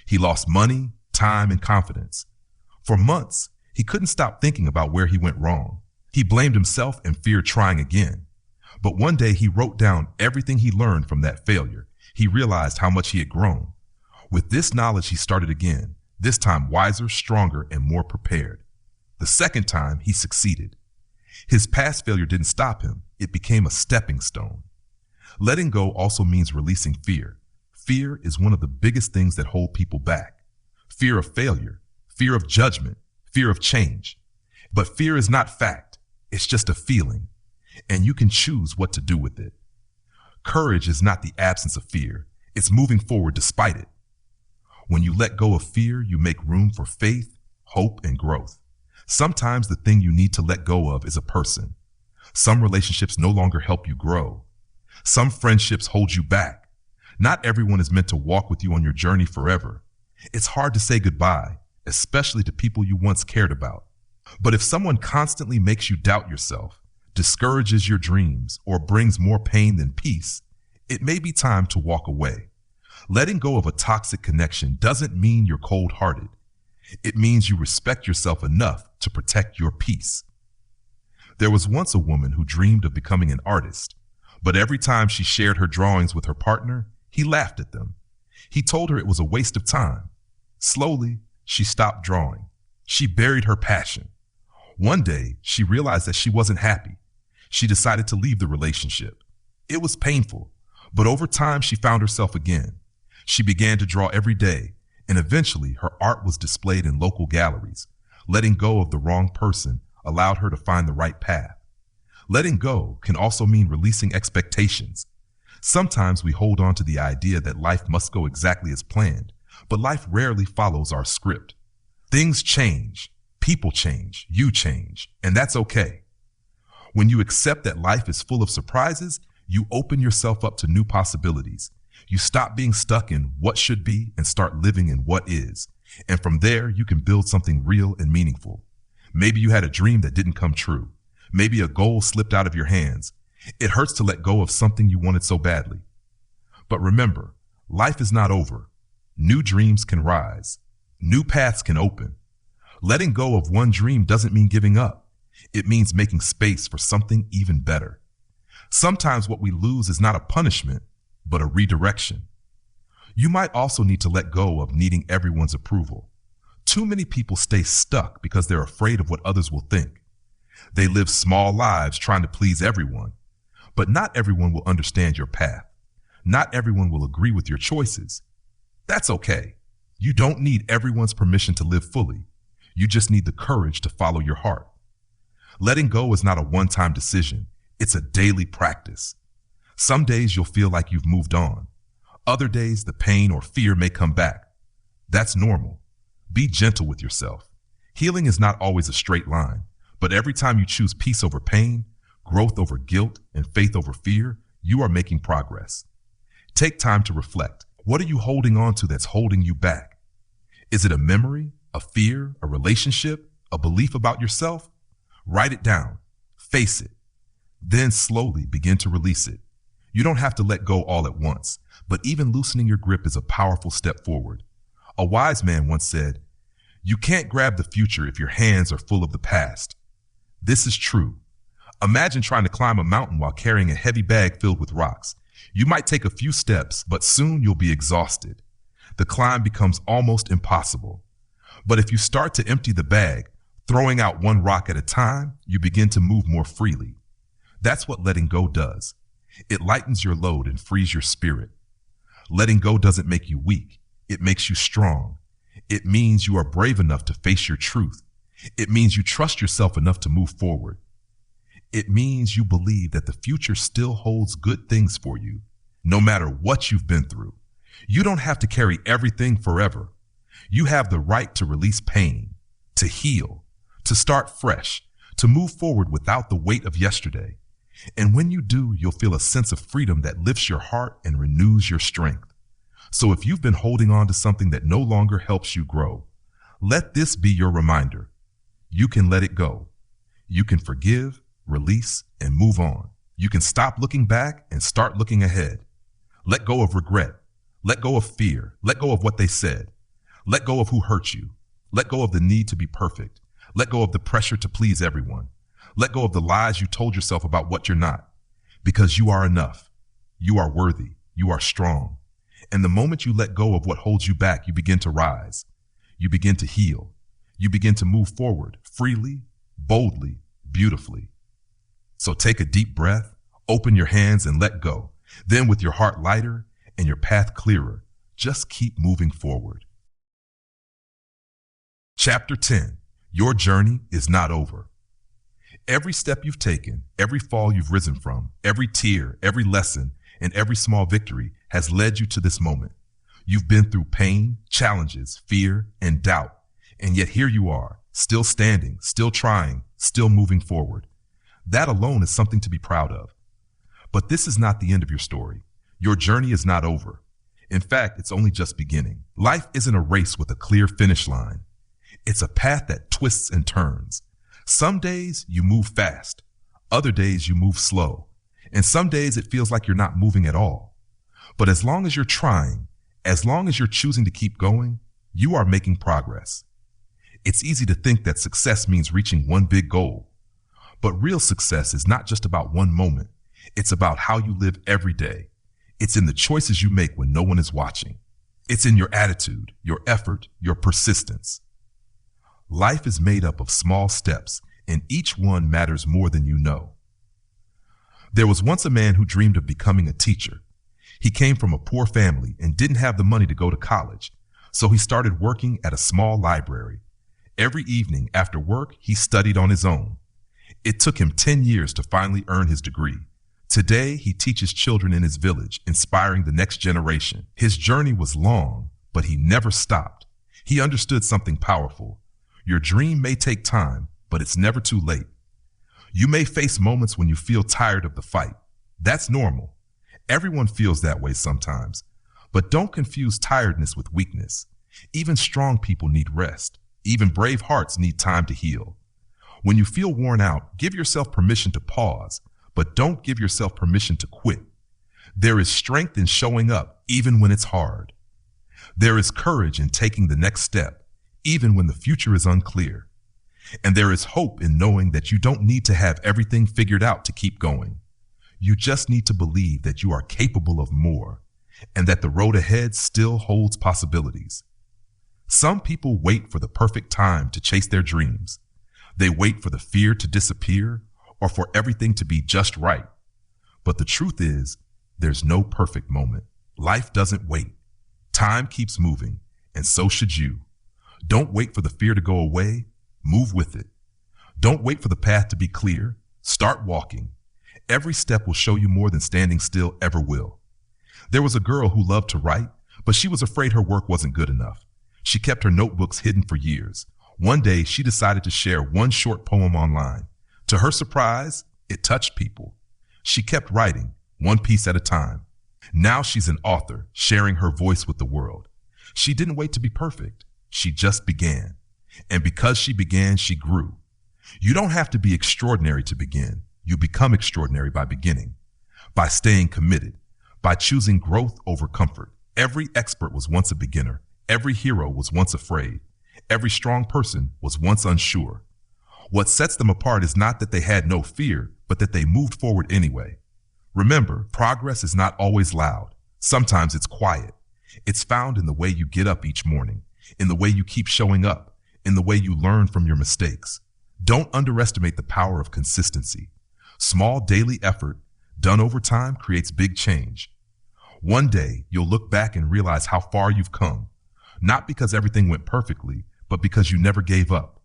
He lost money, time, and confidence. For months, he couldn't stop thinking about where he went wrong. He blamed himself and feared trying again. But one day he wrote down everything he learned from that failure. He realized how much he had grown. With this knowledge, he started again, this time wiser, stronger, and more prepared. The second time, he succeeded. His past failure didn't stop him. It became a stepping stone. Letting go also means releasing fear. Fear is one of the biggest things that hold people back. Fear of failure, fear of judgment, fear of change. But fear is not fact. It's just a feeling, and you can choose what to do with it. Courage is not the absence of fear. It's moving forward despite it. When you let go of fear, you make room for faith, hope, and growth. Sometimes the thing you need to let go of is a person. Some relationships no longer help you grow. Some friendships hold you back. Not everyone is meant to walk with you on your journey forever. It's hard to say goodbye, especially to people you once cared about. But if someone constantly makes you doubt yourself, discourages your dreams, or brings more pain than peace, it may be time to walk away. Letting go of a toxic connection doesn't mean you're cold-hearted. It means you respect yourself enough to protect your peace. There was once a woman who dreamed of becoming an artist, but every time she shared her drawings with her partner, he laughed at them. He told her it was a waste of time. Slowly, she stopped drawing. She buried her passion. One day, she realized that she wasn't happy. She decided to leave the relationship. It was painful, but over time, she found herself again. She began to draw every day, and eventually her art was displayed in local galleries. Letting go of the wrong person allowed her to find the right path. Letting go can also mean releasing expectations. Sometimes we hold on to the idea that life must go exactly as planned, but life rarely follows our script. Things change, people change, you change, and that's okay. When you accept that life is full of surprises, you open yourself up to new possibilities. You stop being stuck in what should be and start living in what is. And from there, you can build something real and meaningful. Maybe you had a dream that didn't come true. Maybe a goal slipped out of your hands. It hurts to let go of something you wanted so badly. But remember, life is not over. New dreams can rise. New paths can open. Letting go of one dream doesn't mean giving up. It means making space for something even better. Sometimes what we lose is not a punishment, but a redirection. You might also need to let go of needing everyone's approval. Too many people stay stuck because they're afraid of what others will think. They live small lives trying to please everyone, but not everyone will understand your path. Not everyone will agree with your choices. That's okay. You don't need everyone's permission to live fully. You just need the courage to follow your heart. Letting go is not a one-time decision. It's a daily practice. Some days you'll feel like you've moved on. Other days, the pain or fear may come back. That's normal. Be gentle with yourself. Healing is not always a straight line, but every time you choose peace over pain, growth over guilt, and faith over fear, you are making progress. Take time to reflect. What are you holding on to that's holding you back? Is it a memory, a fear, a relationship, a belief about yourself? Write it down. Face it. Then slowly begin to release it. You don't have to let go all at once, but even loosening your grip is a powerful step forward. A wise man once said, "You can't grab the future if your hands are full of the past." This is true. Imagine trying to climb a mountain while carrying a heavy bag filled with rocks. You might take a few steps, but soon you'll be exhausted. The climb becomes almost impossible. But if you start to empty the bag, throwing out one rock at a time, you begin to move more freely. That's what letting go does. It lightens your load and frees your spirit. Letting go doesn't make you weak. It makes you strong. It means you are brave enough to face your truth. It means you trust yourself enough to move forward. It means you believe that the future still holds good things for you, no matter what you've been through. You don't have to carry everything forever. You have the right to release pain, to heal, to start fresh, to move forward without the weight of yesterday. And when you do, you'll feel a sense of freedom that lifts your heart and renews your strength. So if you've been holding on to something that no longer helps you grow, let this be your reminder. You can let it go. You can forgive, release, and move on. You can stop looking back and start looking ahead. Let go of regret. Let go of fear. Let go of what they said. Let go of who hurt you. Let go of the need to be perfect. Let go of the pressure to please everyone. Let go of the lies you told yourself about what you're not. Because you are enough. You are worthy. You are strong. And the moment you let go of what holds you back, you begin to rise. You begin to heal. You begin to move forward freely, boldly, beautifully. So take a deep breath, open your hands and let go. Then with your heart lighter and your path clearer, just keep moving forward. Chapter 10. Your journey is not over. Every step you've taken, every fall you've risen from, every tear, every lesson, and every small victory has led you to this moment. You've been through pain, challenges, fear, and doubt, and yet here you are, still standing, still trying, still moving forward. That alone is something to be proud of. But this is not the end of your story. Your journey is not over. In fact, it's only just beginning. Life isn't a race with a clear finish line. It's a path that twists and turns. Some days you move fast. Other days you move slow. And some days it feels like you're not moving at all. But as long as you're trying, as long as you're choosing to keep going, you are making progress. It's easy to think that success means reaching one big goal. But real success is not just about one moment. It's about how you live every day. It's in the choices you make when no one is watching. It's in your attitude, your effort, your persistence. Life is made up of small steps, and each one matters more than you know. There was once a man who dreamed of becoming a teacher. He came from a poor family and didn't have the money to go to college, so he started working at a small library. Every evening after work, he studied on his own. It took him 10 years to finally earn his degree. Today, he teaches children in his village, inspiring the next generation. His journey was long, but he never stopped. He understood something powerful. Your dream may take time, but it's never too late. You may face moments when you feel tired of the fight. That's normal. Everyone feels that way sometimes. But don't confuse tiredness with weakness. Even strong people need rest. Even brave hearts need time to heal. When you feel worn out, give yourself permission to pause, but don't give yourself permission to quit. There is strength in showing up, even when it's hard. There is courage in taking the next step, even when the future is unclear. And there is hope in knowing that you don't need to have everything figured out to keep going. You just need to believe that you are capable of more, and that the road ahead still holds possibilities. Some people wait for the perfect time to chase their dreams. They wait for the fear to disappear or for everything to be just right. But the truth is, there's no perfect moment. Life doesn't wait. Time keeps moving, and so should you. Don't wait for the fear to go away. Move with it. Don't wait for the path to be clear. Start walking. Every step will show you more than standing still ever will. There was a girl who loved to write, but she was afraid her work wasn't good enough. She kept her notebooks hidden for years. One day, she decided to share one short poem online. To her surprise, it touched people. She kept writing, one piece at a time. Now she's an author, sharing her voice with the world. She didn't wait to be perfect. She just began. And because she began, she grew. You don't have to be extraordinary to begin. You become extraordinary by beginning, by staying committed, by choosing growth over comfort. Every expert was once a beginner. Every hero was once afraid. Every strong person was once unsure. What sets them apart is not that they had no fear, but that they moved forward anyway. Remember, progress is not always loud. Sometimes it's quiet. It's found in the way you get up each morning, in the way you keep showing up, in the way you learn from your mistakes. Don't underestimate the power of consistency. Small daily effort done over time creates big change. One day, you'll look back and realize how far you've come, not because everything went perfectly, but because you never gave up.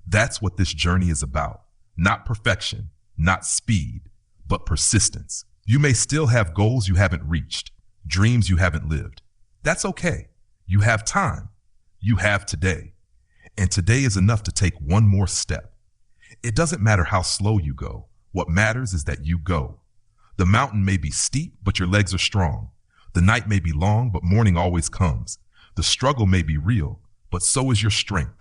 That's what this journey is about. Not perfection, not speed, but persistence. You may still have goals you haven't reached, dreams you haven't lived. That's okay. You have time. You have today. And today is enough to take one more step. It doesn't matter how slow you go. What matters is that you go. The mountain may be steep, but your legs are strong. The night may be long, but morning always comes. The struggle may be real, but so is your strength.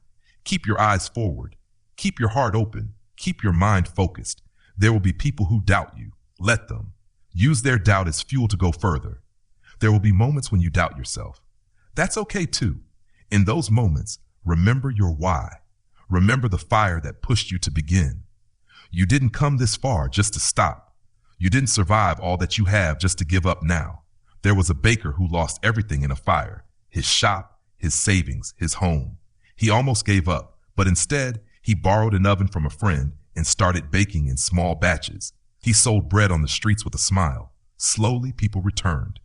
Keep your eyes forward. Keep your heart open. Keep your mind focused. There will be people who doubt you. Let them. Use their doubt as fuel to go further. There will be moments when you doubt yourself. That's okay too. In those moments, remember your why. Remember the fire that pushed you to begin. You didn't come this far just to stop. You didn't survive all that you have just to give up now. There was a baker who lost everything in a fire. His shop, his savings, his home. He almost gave up, but instead, he borrowed an oven from a friend and started baking in small batches. He sold bread on the streets with a smile. Slowly, people returned.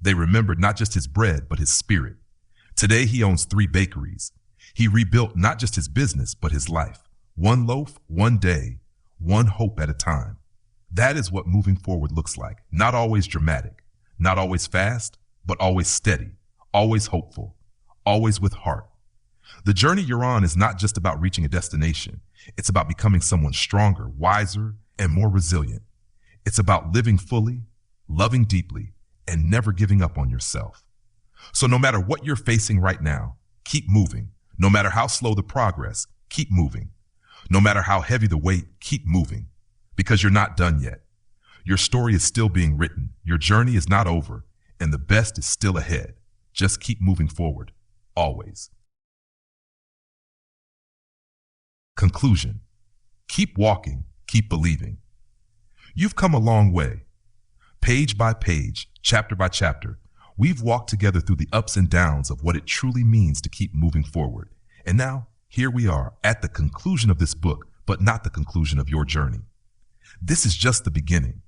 They remembered not just his bread, but his spirit. Today, he owns 3 bakeries. He rebuilt not just his business, but his life. One loaf, one day, one hope at a time. That is what moving forward looks like. Not always dramatic, not always fast, but always steady, always hopeful, always with heart. The journey you're on is not just about reaching a destination. It's about becoming someone stronger, wiser, and more resilient. It's about living fully, loving deeply, and never giving up on yourself. So no matter what you're facing right now, keep moving. No matter how slow the progress, keep moving. No matter how heavy the weight, keep moving. Because you're not done yet. Your story is still being written. Your journey is not over, and the best is still ahead. Just keep moving forward, always. Conclusion. Keep walking, keep believing. You've come a long way. Page by page, chapter by chapter, we've walked together through the ups and downs of what it truly means to keep moving forward. And now, here we are at the conclusion of this book, but not the conclusion of your journey. This is just the beginning.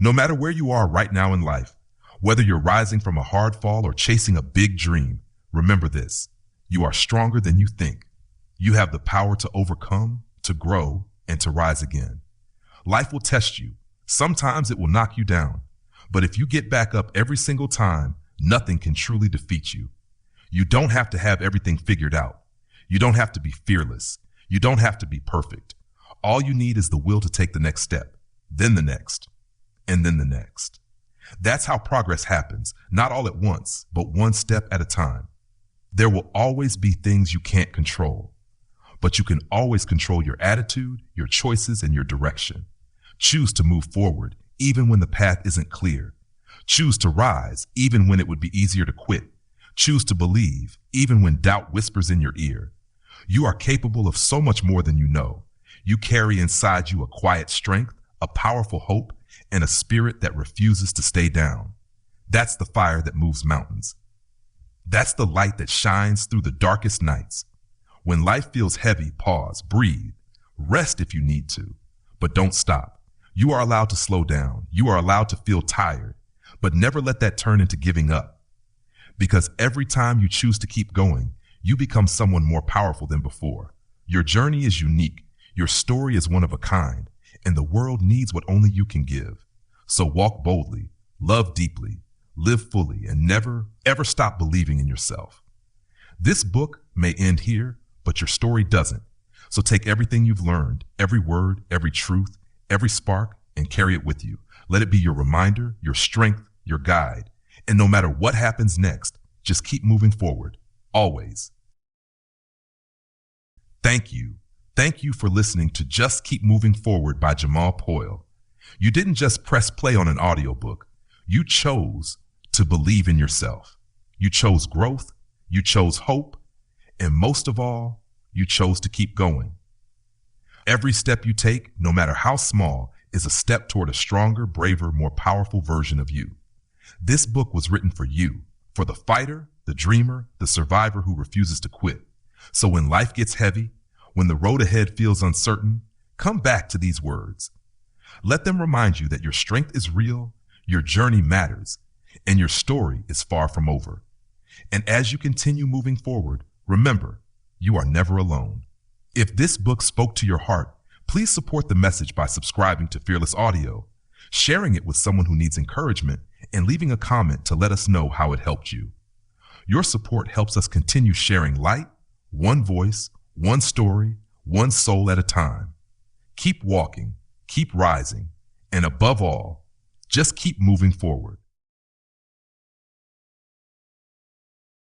No matter where you are right now in life, whether you're rising from a hard fall or chasing a big dream, remember this: you are stronger than you think. You have the power to overcome, to grow, and to rise again. Life will test you. Sometimes it will knock you down. But if you get back up every single time, nothing can truly defeat you. You don't have to have everything figured out. You don't have to be fearless. You don't have to be perfect. All you need is the will to take the next step, then the next, and then the next. That's how progress happens, not all at once, but one step at a time. There will always be things you can't control, but you can always control your attitude, your choices, and your direction. Choose to move forward, even when the path isn't clear. Choose to rise, even when it would be easier to quit. Choose to believe, even when doubt whispers in your ear. You are capable of so much more than you know. You carry inside you a quiet strength, a powerful hope, and a spirit that refuses to stay down. That's the fire that moves mountains. That's the light that shines through the darkest nights. When life feels heavy, pause, breathe, rest if you need to, but don't stop. You are allowed to slow down. You are allowed to feel tired, but never let that turn into giving up. Because every time you choose to keep going, you become someone more powerful than before. Your journey is unique. Your story is one of a kind, and the world needs what only you can give. So walk boldly, love deeply, live fully, and never, ever stop believing in yourself. This book may end here, but your story doesn't. So take everything you've learned, every word, every truth, every spark, and carry it with you. Let it be your reminder, your strength, your guide. And no matter what happens next, just keep moving forward, always. Thank you. Thank you for listening to Just Keep Moving Forward by Jamal Poyle. You didn't just press play on an audiobook. You chose to believe in yourself. You chose growth. You chose hope. And most of all, you chose to keep going. Every step you take, no matter how small, is a step toward a stronger, braver, more powerful version of you. This book was written for you, for the fighter, the dreamer, the survivor who refuses to quit. So when life gets heavy, when the road ahead feels uncertain, come back to these words. Let them remind you that your strength is real, your journey matters, and your story is far from over. And as you continue moving forward, remember, you are never alone. If this book spoke to your heart, please support the message by subscribing to Fearless Audio, sharing it with someone who needs encouragement, and leaving a comment to let us know how it helped you. Your support helps us continue sharing light, one voice, one story, one soul at a time. Keep walking, keep rising, and above all, just keep moving forward.